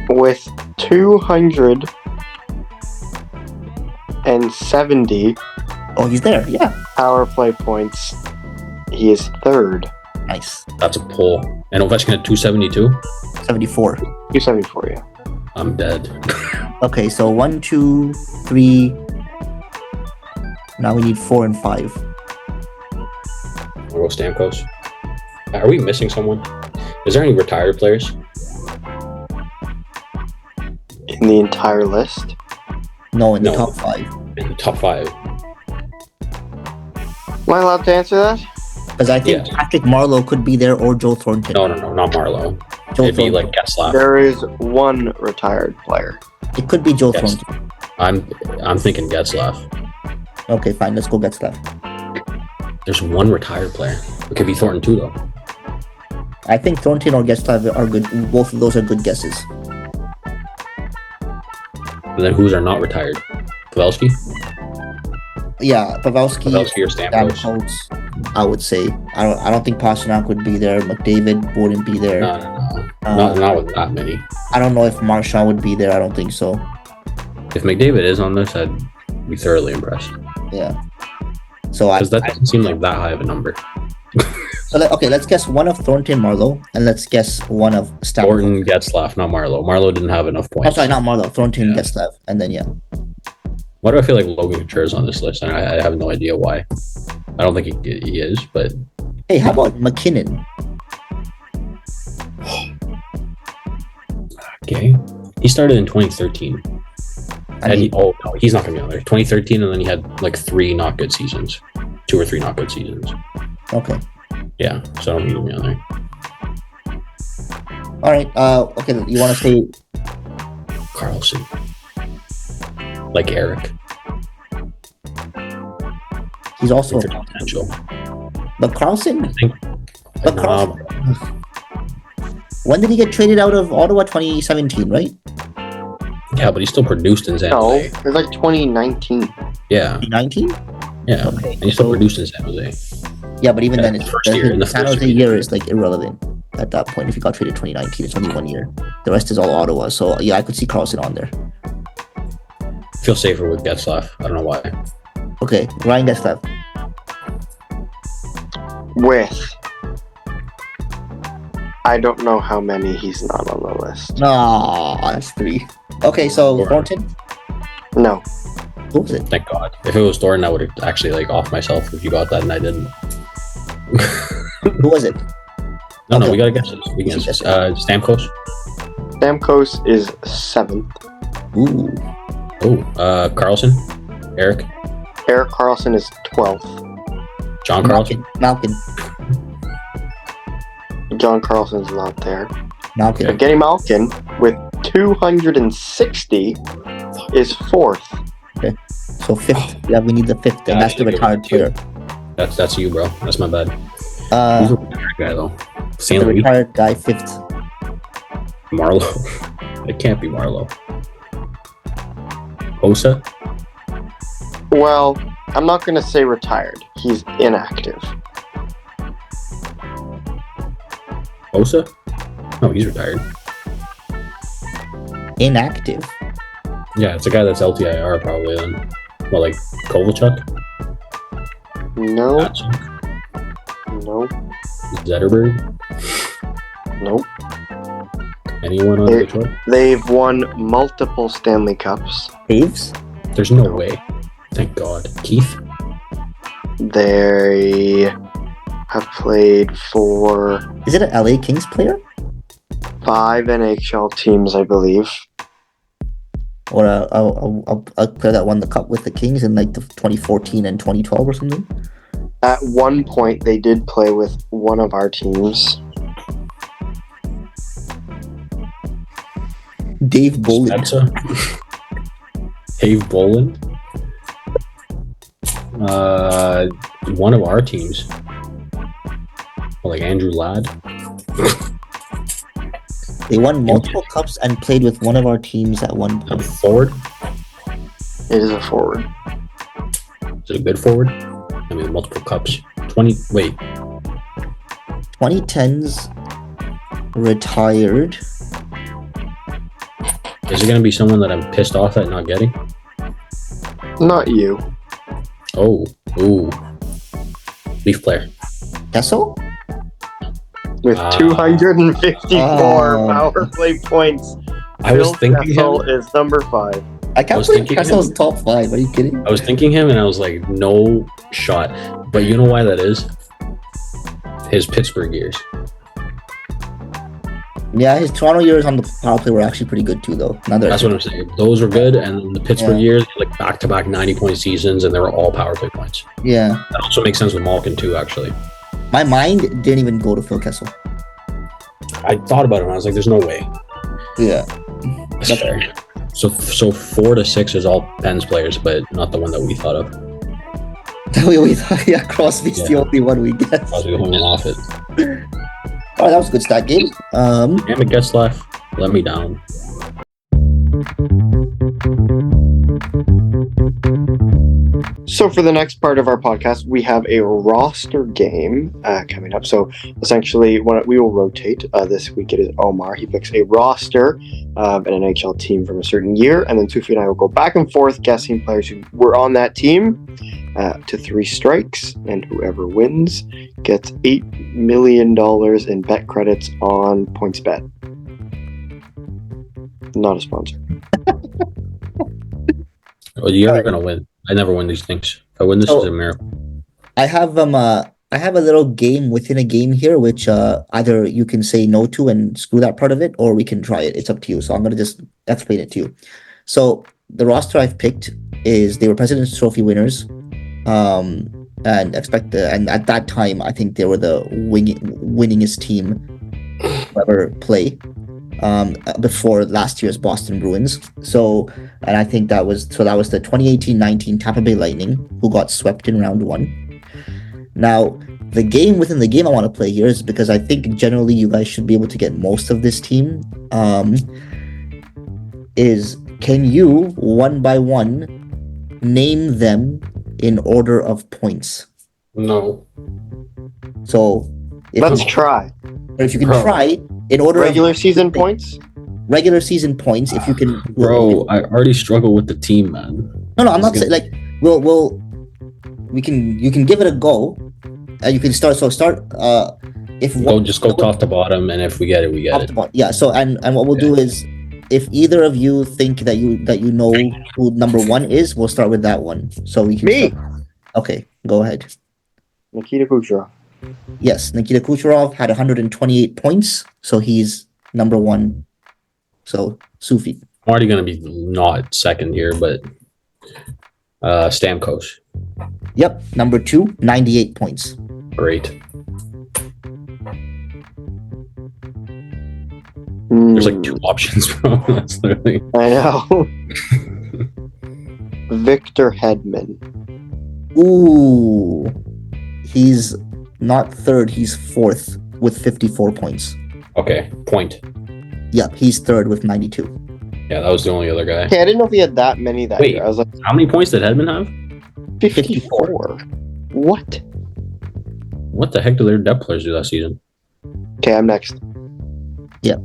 With 270 Oh, he's there. Yeah, power play points, he is 3rd. nice. That's a pull. And Ovechkin had 272. 74. 274, yeah. I'm dead. Okay, so 1, 2, 3. Now we need 4 and 5. We'll go Stamkos. Are we missing someone? Is there any retired players? In the entire list. No, in the No. top 5. In the top 5. Am I allowed to answer that? Because I think Yeah. Patrick Marleau could be there or Joe Thornton. No, not Marlowe. Joe It'd be Thornton. like Getzlaf. There is one retired player. It could be Joe Yes. Thornton. I'm thinking Getzlaf. Okay, fine. Let's go Getzlaf. There's one retired player. It could be Thornton too, though. I think Thornton or Getzlaf are good. Both of those are good guesses. And then who's are not retired? Pavelski? Yeah, Pavelski, Pavelski or Stamkos? Stamkos, I would say. I don't think Pasternak would be there. McDavid wouldn't be there. No. Not with that many. I don't know if Marchand would be there. I don't think so. If McDavid is on this, I'd be thoroughly impressed. Yeah. So Because that doesn't seem like that high of a number. okay, let's guess one of Thornton Marleau, and let's guess one of Stamkos. Thornton, Getzlaf, not Marlowe. Marlowe didn't have enough Oh, points. sorry, not Marleau. Thornton, Yeah. Getzlaf, and then yeah. Why do I feel like Logan Couture is on this list? And I have no idea why. I don't think he is, but Hey, how about McKinnon? okay. He started in 2013. I mean, He's not gonna be on there. 2013, and then he had like 3 not good seasons, 2 or 3 not good seasons. okay. Yeah, so I don't need to be on there. All right. Okay. You want to say? Carlson, like Eric, He's also. for potential. But Carlson. But Nah, Carlson. When did he get traded out of Ottawa? 2017, right? yeah, but he still produced in San No, Jose. it was like 2019. Yeah, 2019. yeah, Okay, and he still so- produced in San Jose. Yeah, but even Yeah, then, it's first year, in the San first Jose year. year is like irrelevant at that point. If he got traded 2019, it's only 1 year. The rest is all Ottawa. So yeah, I could see Carlson on there. Feel safer with Getzlaf. I don't know why. Okay, Ryan Getzlaf. With, I don't know how many he's not on the list. No, that's 3. Okay, so Four. Thornton. No. Who was it? Thank God. If it was Thornton, I would have actually like off myself if you got that and I didn't. Who was it? No, Okay. we gotta guess this. We can guess this. Stamkos. Stamkos is 7th. Ooh, Oh, Carlson. Eric. Eric Carlson is 12th. John Carlson. Malkin. John Carlson's not there. Malkin. Evgeny Malkin with 260 is 4th. So 5th. Yeah, we need the 5th, and that's the Yeah, retired player. That's you, bro. That's my bad. Who's Uh, the retired guy though? the Stanley retired guy, fifth. Marlowe. It can't be Marlowe. Osa? Well, I'm not going to say retired. He's inactive. Osa? No, he's retired. Inactive. Yeah, it's a guy that's LTIR probably then. Well, like Kovalchuk? No, Tkachuk? no, Zetterberg? nope. Anyone on They- Detroit? They've won multiple Stanley Cups. Taves. There's no way. Thank God. Keith? They have played for Is it an LA Kings player? 5 NHL teams, I believe. Or a player that won the cup with the Kings in like the 2014 and 2012 or something? At one point, they did play with one of our teams. Dave Bolland. Spezza? Dave Bolland? One of our teams. Well, like Andrew Ladd? They won multiple cups and played with one of our teams at one A point. forward? It is a forward. Is it a good forward? I mean, multiple cups. wait. 2010s retired. Is it going to be someone that I'm pissed off at not getting? Not you. Oh. Ooh. Leaf player. Kessel? With Ah. 254 Oh. power play points. I was Phil thinking Kessel him. is number 5. I can't was believe thinking Kessel's him. top 5. Are you kidding? I was thinking him, and I was like, no shot. But you know why that is? His Pittsburgh years. Yeah, his Toronto years on the power play were actually pretty good too, though. Now That's what I'm saying. Those were good, and the Pittsburgh Yeah. years, like back-to-back 90-point seasons, and they were all power play points. Yeah. That also makes sense with Malkin too, actually. My mind didn't even go to Phil Kessel. I thought about it, and I was like, there's no way. Yeah. That's fair. So 4 to 6 is all Pens players, but not the one that we thought of. we thought, yeah, Crosby's the Yeah. only one we guessed. I was going off it. Oh, that was a good stat game. Damn it, Getzlaff. Let me down. So for the next part of our podcast, we have a roster game coming up. So essentially, we will rotate. This week it is Omar. He picks a roster of an NHL team from a certain year, and then Tufi and I will go back and forth guessing players who were on that team to 3 strikes, and whoever wins gets $8 million in bet credits on PointsBet. Not a sponsor. Well, you're never gonna win. I never win these things. If I win this, is a miracle. I have a little game within a game here, which either you can say no to and screw that part of it, or we can try it. It's up to you. So I'm gonna just explain it to you. So the roster I've picked is they were President's Trophy winners, and and at that time I think they were the winningest team to ever play. Before last year's Boston Bruins. And I think that was the 2018-19 Tampa Bay Lightning, who got swept in round 1. Now, the game within the game I want to play here is because I think generally you guys should be able to get most of this team. Is can you, one by one, name them in order of points? No. So, Let's try. if you can try in order Regular of season points? regular season points, if you can. Bro, I already struggle with the team, man. No, I'm not saying like you can give it a go. You can start. So start. If Just go top to bottom, and if we get it, we get top it. to bottom. Yeah. So and what we'll do is, if either of you think that you know who number 1 is, we'll start with that one. So we can. Me. Start. Okay, go ahead. Nikita Kucherov. Yes, Nikita Kucherov had 128 points, so he's number 1. So Sufi. I'm already gonna be not second here, but Stamkos, Yep, number 2, 98 points. great. There's like 2 options, bro. That's literally. I know. Victor Hedman. Ooh. He's not third, he's fourth with 54 points. Okay, point. Yep, he's third with 92. Yeah, that was the only other guy. Okay, I didn't know if he had that many that Wait, year. I was like, how many points did Hedman have? 54. What? What the heck did their depth players do that season? Okay, I'm next. Yep.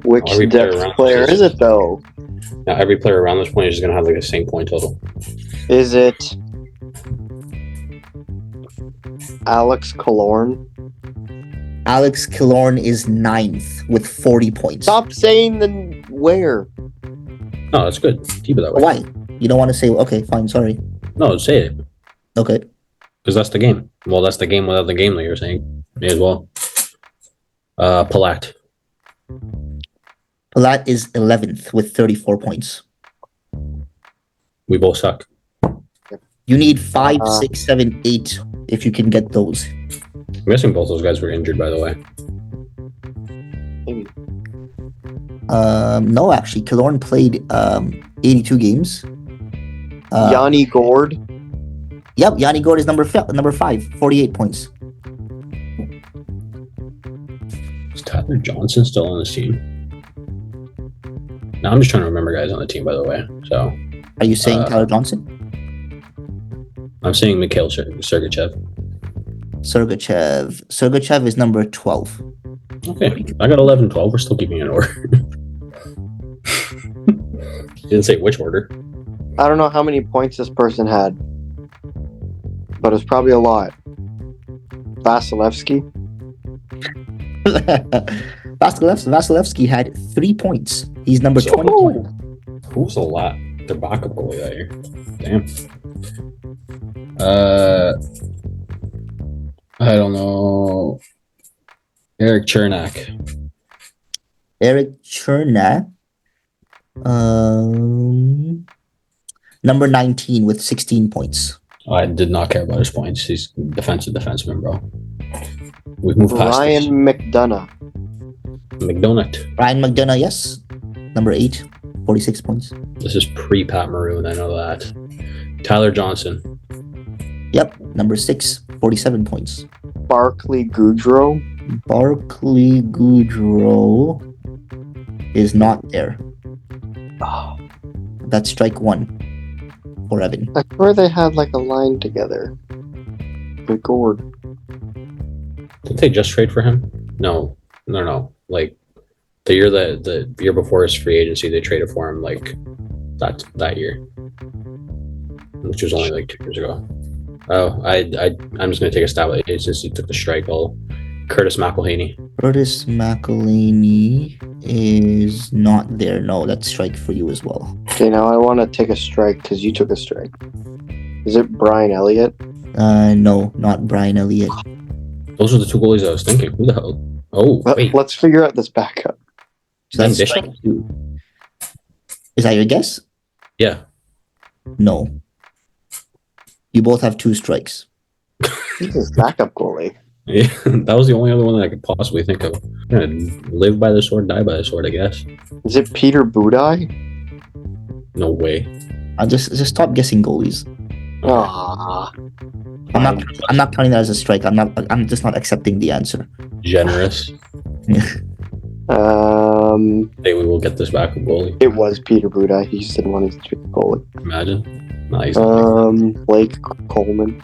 Which Every player depth around player this is it though? Now every player around this point is just gonna have like the same point total. Is it Alex Killorn? Alex Killorn is 9th with 40 points. Stop saying the where. No, that's good. Keep it that way. Why? You don't want to say, okay, fine, sorry. No, say it. Okay. Because that's the game. Well, that's the game without the game that you're saying. May as well. Palat. Palat is 11th with 34 points. We both suck. You need 5, 6, 7, 8 if you can get those. I'm guessing both those guys were injured, by the way. Maybe. No, actually, Killorn played 82 games. Yanni Gord. Yep, Yanni Gord is number 5, 48 points. Is Tyler Johnson still on this team? Now I'm just trying to remember guys on the team, by the way. So Are you saying Tyler Johnson? I'm saying Mikhail Sergachev. Sergachev is number 12. Okay, I got 11, 12. We're still keeping it in order. Didn't say which order. I don't know how many points this person had, but it's probably a lot. Vasilevsky. Vasilevsky had 3 points. He's number 20. Who's a lot? Their backup goalie that year. Damn. I don't know. Eric Chernak. Number 19 with 16 points. I did not care about his points. He's defenseman, bro. We've moved past Ryan this. McDonough. Ryan McDonough, yes. Number 8, 46 points. This is pre-Pat Maroon, I know that. Tyler Johnson. Yep, number 6, 47 points. Barclay Goodrow. Barclay Goodrow is not there. That's strike 1 for Evan. I swear they had like a line together. With Gord. Didn't they just trade for him? No. Like the year before his free agency, they traded for him like that year, which was only like 2 years ago. Oh, I'm just gonna take a stab at it since he took the strike. Curtis McElhaney. Curtis McElhaney is not there. No, that's strike for you as well. Okay, now I want to take a strike because you took a strike. Is it Brian Elliott? No, not Brian Elliott. Those are the 2 goalies I was thinking. Who the hell? Oh, wait. Let's figure out this backup. So that's Bishop? strike 2. Is that your guess? Yeah. No. You both have 2 strikes. He's his backup goalie. Yeah, that was the only other one that I could possibly think of. I'm gonna live by the sword, die by the sword, I guess. Is it Peter Budaj? No way. I'll just stop guessing goalies. Ah, I'm not counting that as a strike. I'm just not accepting the answer. Generous. Hey, we will get this backup goalie. It was Peter Budaj. He just didn't want to choose the goalie. Imagine. Nice. Blake Coleman.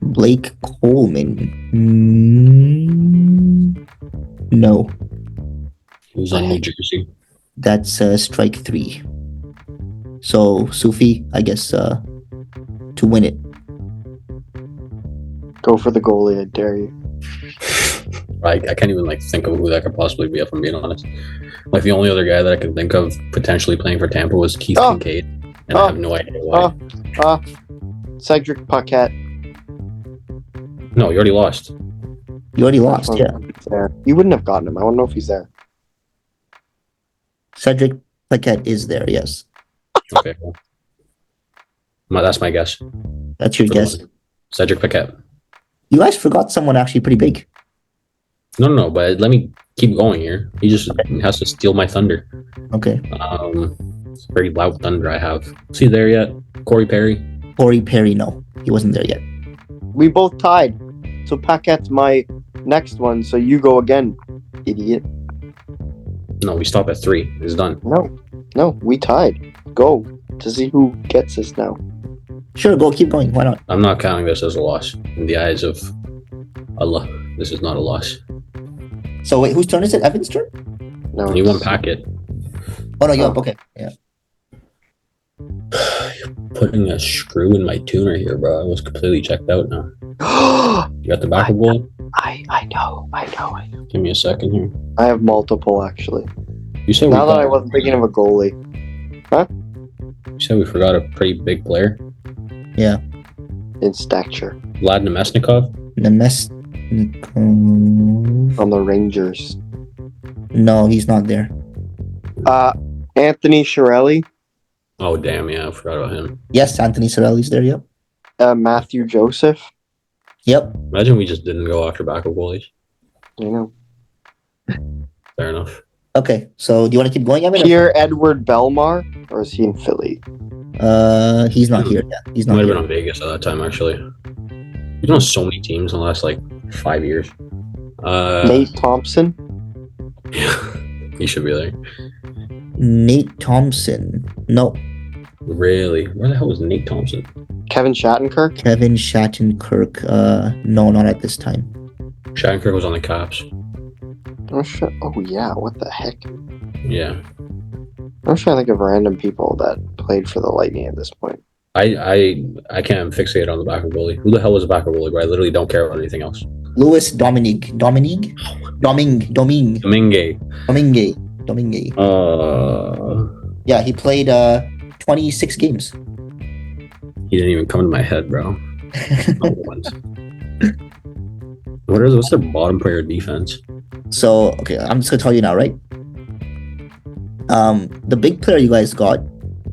Blake Coleman. No, Who's on New Jersey? that's strike 3. So Sufi, I guess to win it. Go for the goalie, I dare you. I can't even think of who that could possibly be, if I'm being honest. Like the only other guy that I can think of potentially playing for Tampa was Keith Kincaid, and I have no idea why. Cedric Paquette. No, you already lost. You already lost, yeah. There. You wouldn't have gotten him. I want to know if he's there. Cedric Paquette is there, yes. Okay, well. That's my guess. That's your guess. Cedric Paquette. You guys forgot someone actually pretty big. No, but let me keep going here. He just has to steal my thunder. Okay. It's very loud thunder I have. Is he there yet? Corey Perry. Corey Perry, no, he wasn't there yet. We both tied. So Paquette's my next one. So you go again, idiot. No, we stop at 3. It's done. No, we tied. Go to see who gets this now. Sure, go, keep going. Why not? I'm not counting this as a loss in the eyes of Allah. This is not a loss. So wait, whose turn is it? Evan's turn? No, You won Packet. Oh no, you're up. Okay, yeah. Putting a screw in my tuner here, bro. I was completely checked out now. I You got the back of goal? know. Give me a second here. I have multiple actually. You said Now that I wasn't thinking of a goalie. You said we forgot a pretty big player. Yeah. In stature. Vlad Nemesnikov. From the Rangers. No, he's not there. Anthony Chiarelli. Oh damn, yeah, I forgot about him. Yes, Anthony Cirelli's there. Yep. Matthew Joseph. Yep. Imagine we just didn't go after backup goalies. You know. Fair enough. Okay, so do you want to keep going, Evan? Pierre-Edouard Bellemare, or is he in Philly? He's not here yet. He's not Might have here. been on Vegas at that time, actually. He's on so many teams in the last, 5 years. Nate Thompson. Yeah, he should be there. Nate Thompson. No. Really? Where the hell was Nate Thompson? Kevin Shattenkirk. Kevin Shattenkirk. No, not at this time. Shattenkirk was on the Caps. Oh yeah, what the heck? Yeah. I'm trying to think of random people that played for the Lightning at this point. I can't fixate on the backup goalie. Who the hell was a backup goalie? But I literally don't care about anything else. Louis Domingue. Domingue. Domingue. Yeah, he played 26 games. He didn't even come to my head, bro. What's their bottom player defense? So, okay, I'm just gonna tell you now, right? The big player you guys got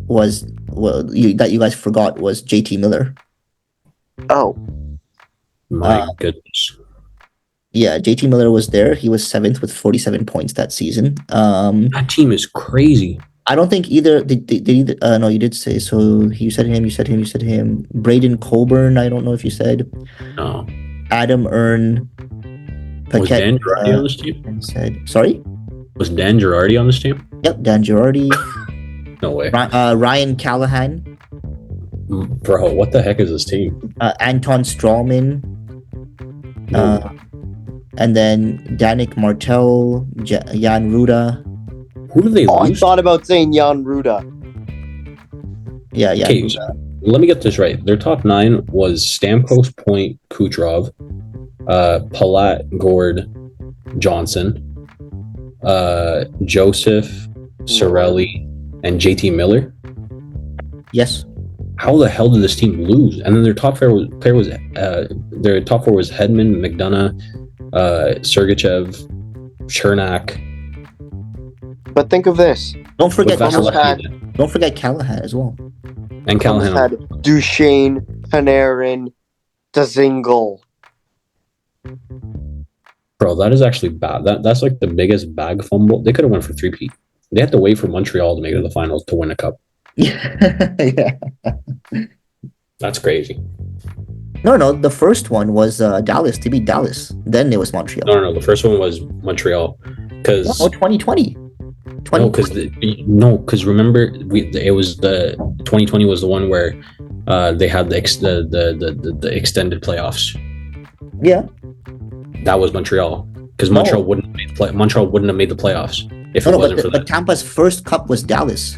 was that you guys forgot was JT Miller. Oh, My goodness. Yeah, JT Miller was there. He was 7th with 47 points that season. That team is crazy. I don't think either. No, you did say so. You said him. Braden Coburn. I don't know if you said. No. Adam Earn. Was Paquette, Dan Girardi on this team? Said sorry. Was Dan Girardi on this team? Yep, Dan Girardi. No way. Ryan Callahan. Bro, what the heck is this team? Anton Strawman. And then Danik Martel, Jan Ruda. Who do they I lose? thought about saying Jan Ruda. Yeah. Okay, let me get this right. Their top 9 was Stamkos, Point, Kucherov, Palat, Gord, Johnson, Joseph, Cirelli, and JT Miller. Yes. How the hell did this team lose? And then their top player was Hedman, McDonough, Sergachev, Chernak. But think of this. Don't forget Vasilevsky. Don't forget Callahan as well. And Callahan. Had Duchesne, Panarin, Dzingel. Bro, that is actually bad. That's like the biggest bag fumble. They could have went for 3-peat. They had to wait for Montreal to make it to the finals to win a cup. Yeah. That's crazy. No. The first one was Dallas to beat Dallas. Then it was Montreal. No. The first one was Montreal. Because 2020. Because remember, it was the 2020 was the one where they had the extended playoffs. Yeah. That was Montreal. Because Montreal wouldn't have made the playoffs if it wasn't for that. But Tampa's first cup was Dallas.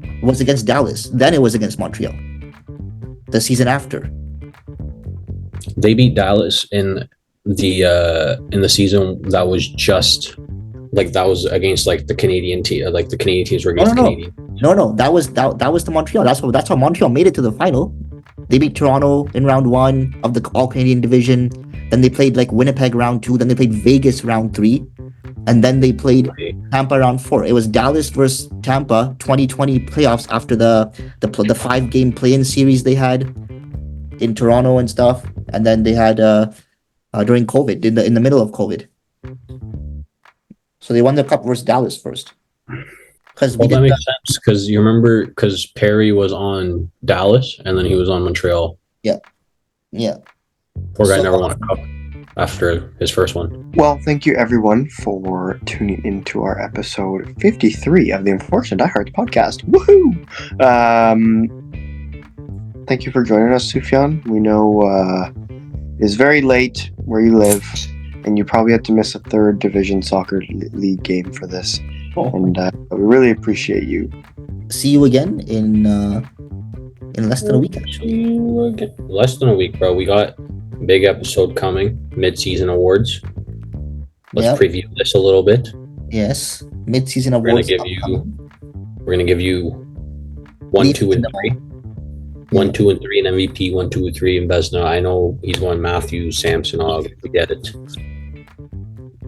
It was against Dallas. Then it was against Montreal. The season after. They beat Dallas in the season that was just that was against the Canadian team. The Canadian teams were against Canadian. No. That was the Montreal. That's how Montreal made it to the final. They beat Toronto in round 1 of the All Canadian division. Then they played Winnipeg round 2. Then they played Vegas round 3. And then they played Tampa round 4. It was Dallas versus Tampa 2020 playoffs after the 5-game play-in series they had in Toronto and stuff. And then they had during COVID, in the middle of COVID. So they won the cup versus Dallas first. because we Well, that did makes sense because you remember because Perry was on Dallas and then he was on Montreal. yeah. Poor guy So, never won a cup after his first one. Well, thank you everyone for tuning into our episode 53 of the Unfortunate Diehards podcast. Woohoo! Thank you for joining us, Sufjan. We know it's very late where you live, and you probably had to miss a third division soccer league game for this. And we really appreciate you. see you again in less than a week, actually. Less than a week, bro. We got a big episode coming, mid-season awards. Let's Yep. preview this a little bit. Yes, mid-season We're gonna awards. give you upcoming. we're gonna give you 1, Leave 2, it in and the 3. moment. 1, 2, and 3 in MVP, 1, 2, and 3 in Vesna. I know he's going Matthews, Samsonov. We get it.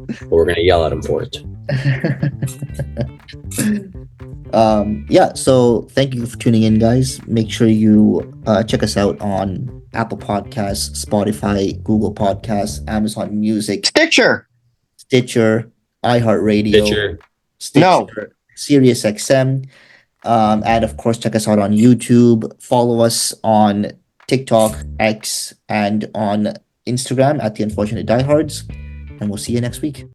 But we're gonna yell at him for it. Yeah, so thank you for tuning in, guys. Make sure you check us out on Apple Podcasts, Spotify, Google Podcasts, Amazon Music, Stitcher! Stitcher, iHeartRadio, Stitcher. No. Sirius XM, and of course check us out on YouTube. Follow us on TikTok, X, and on Instagram at The Unfortunate Diehards, and we'll see you next week.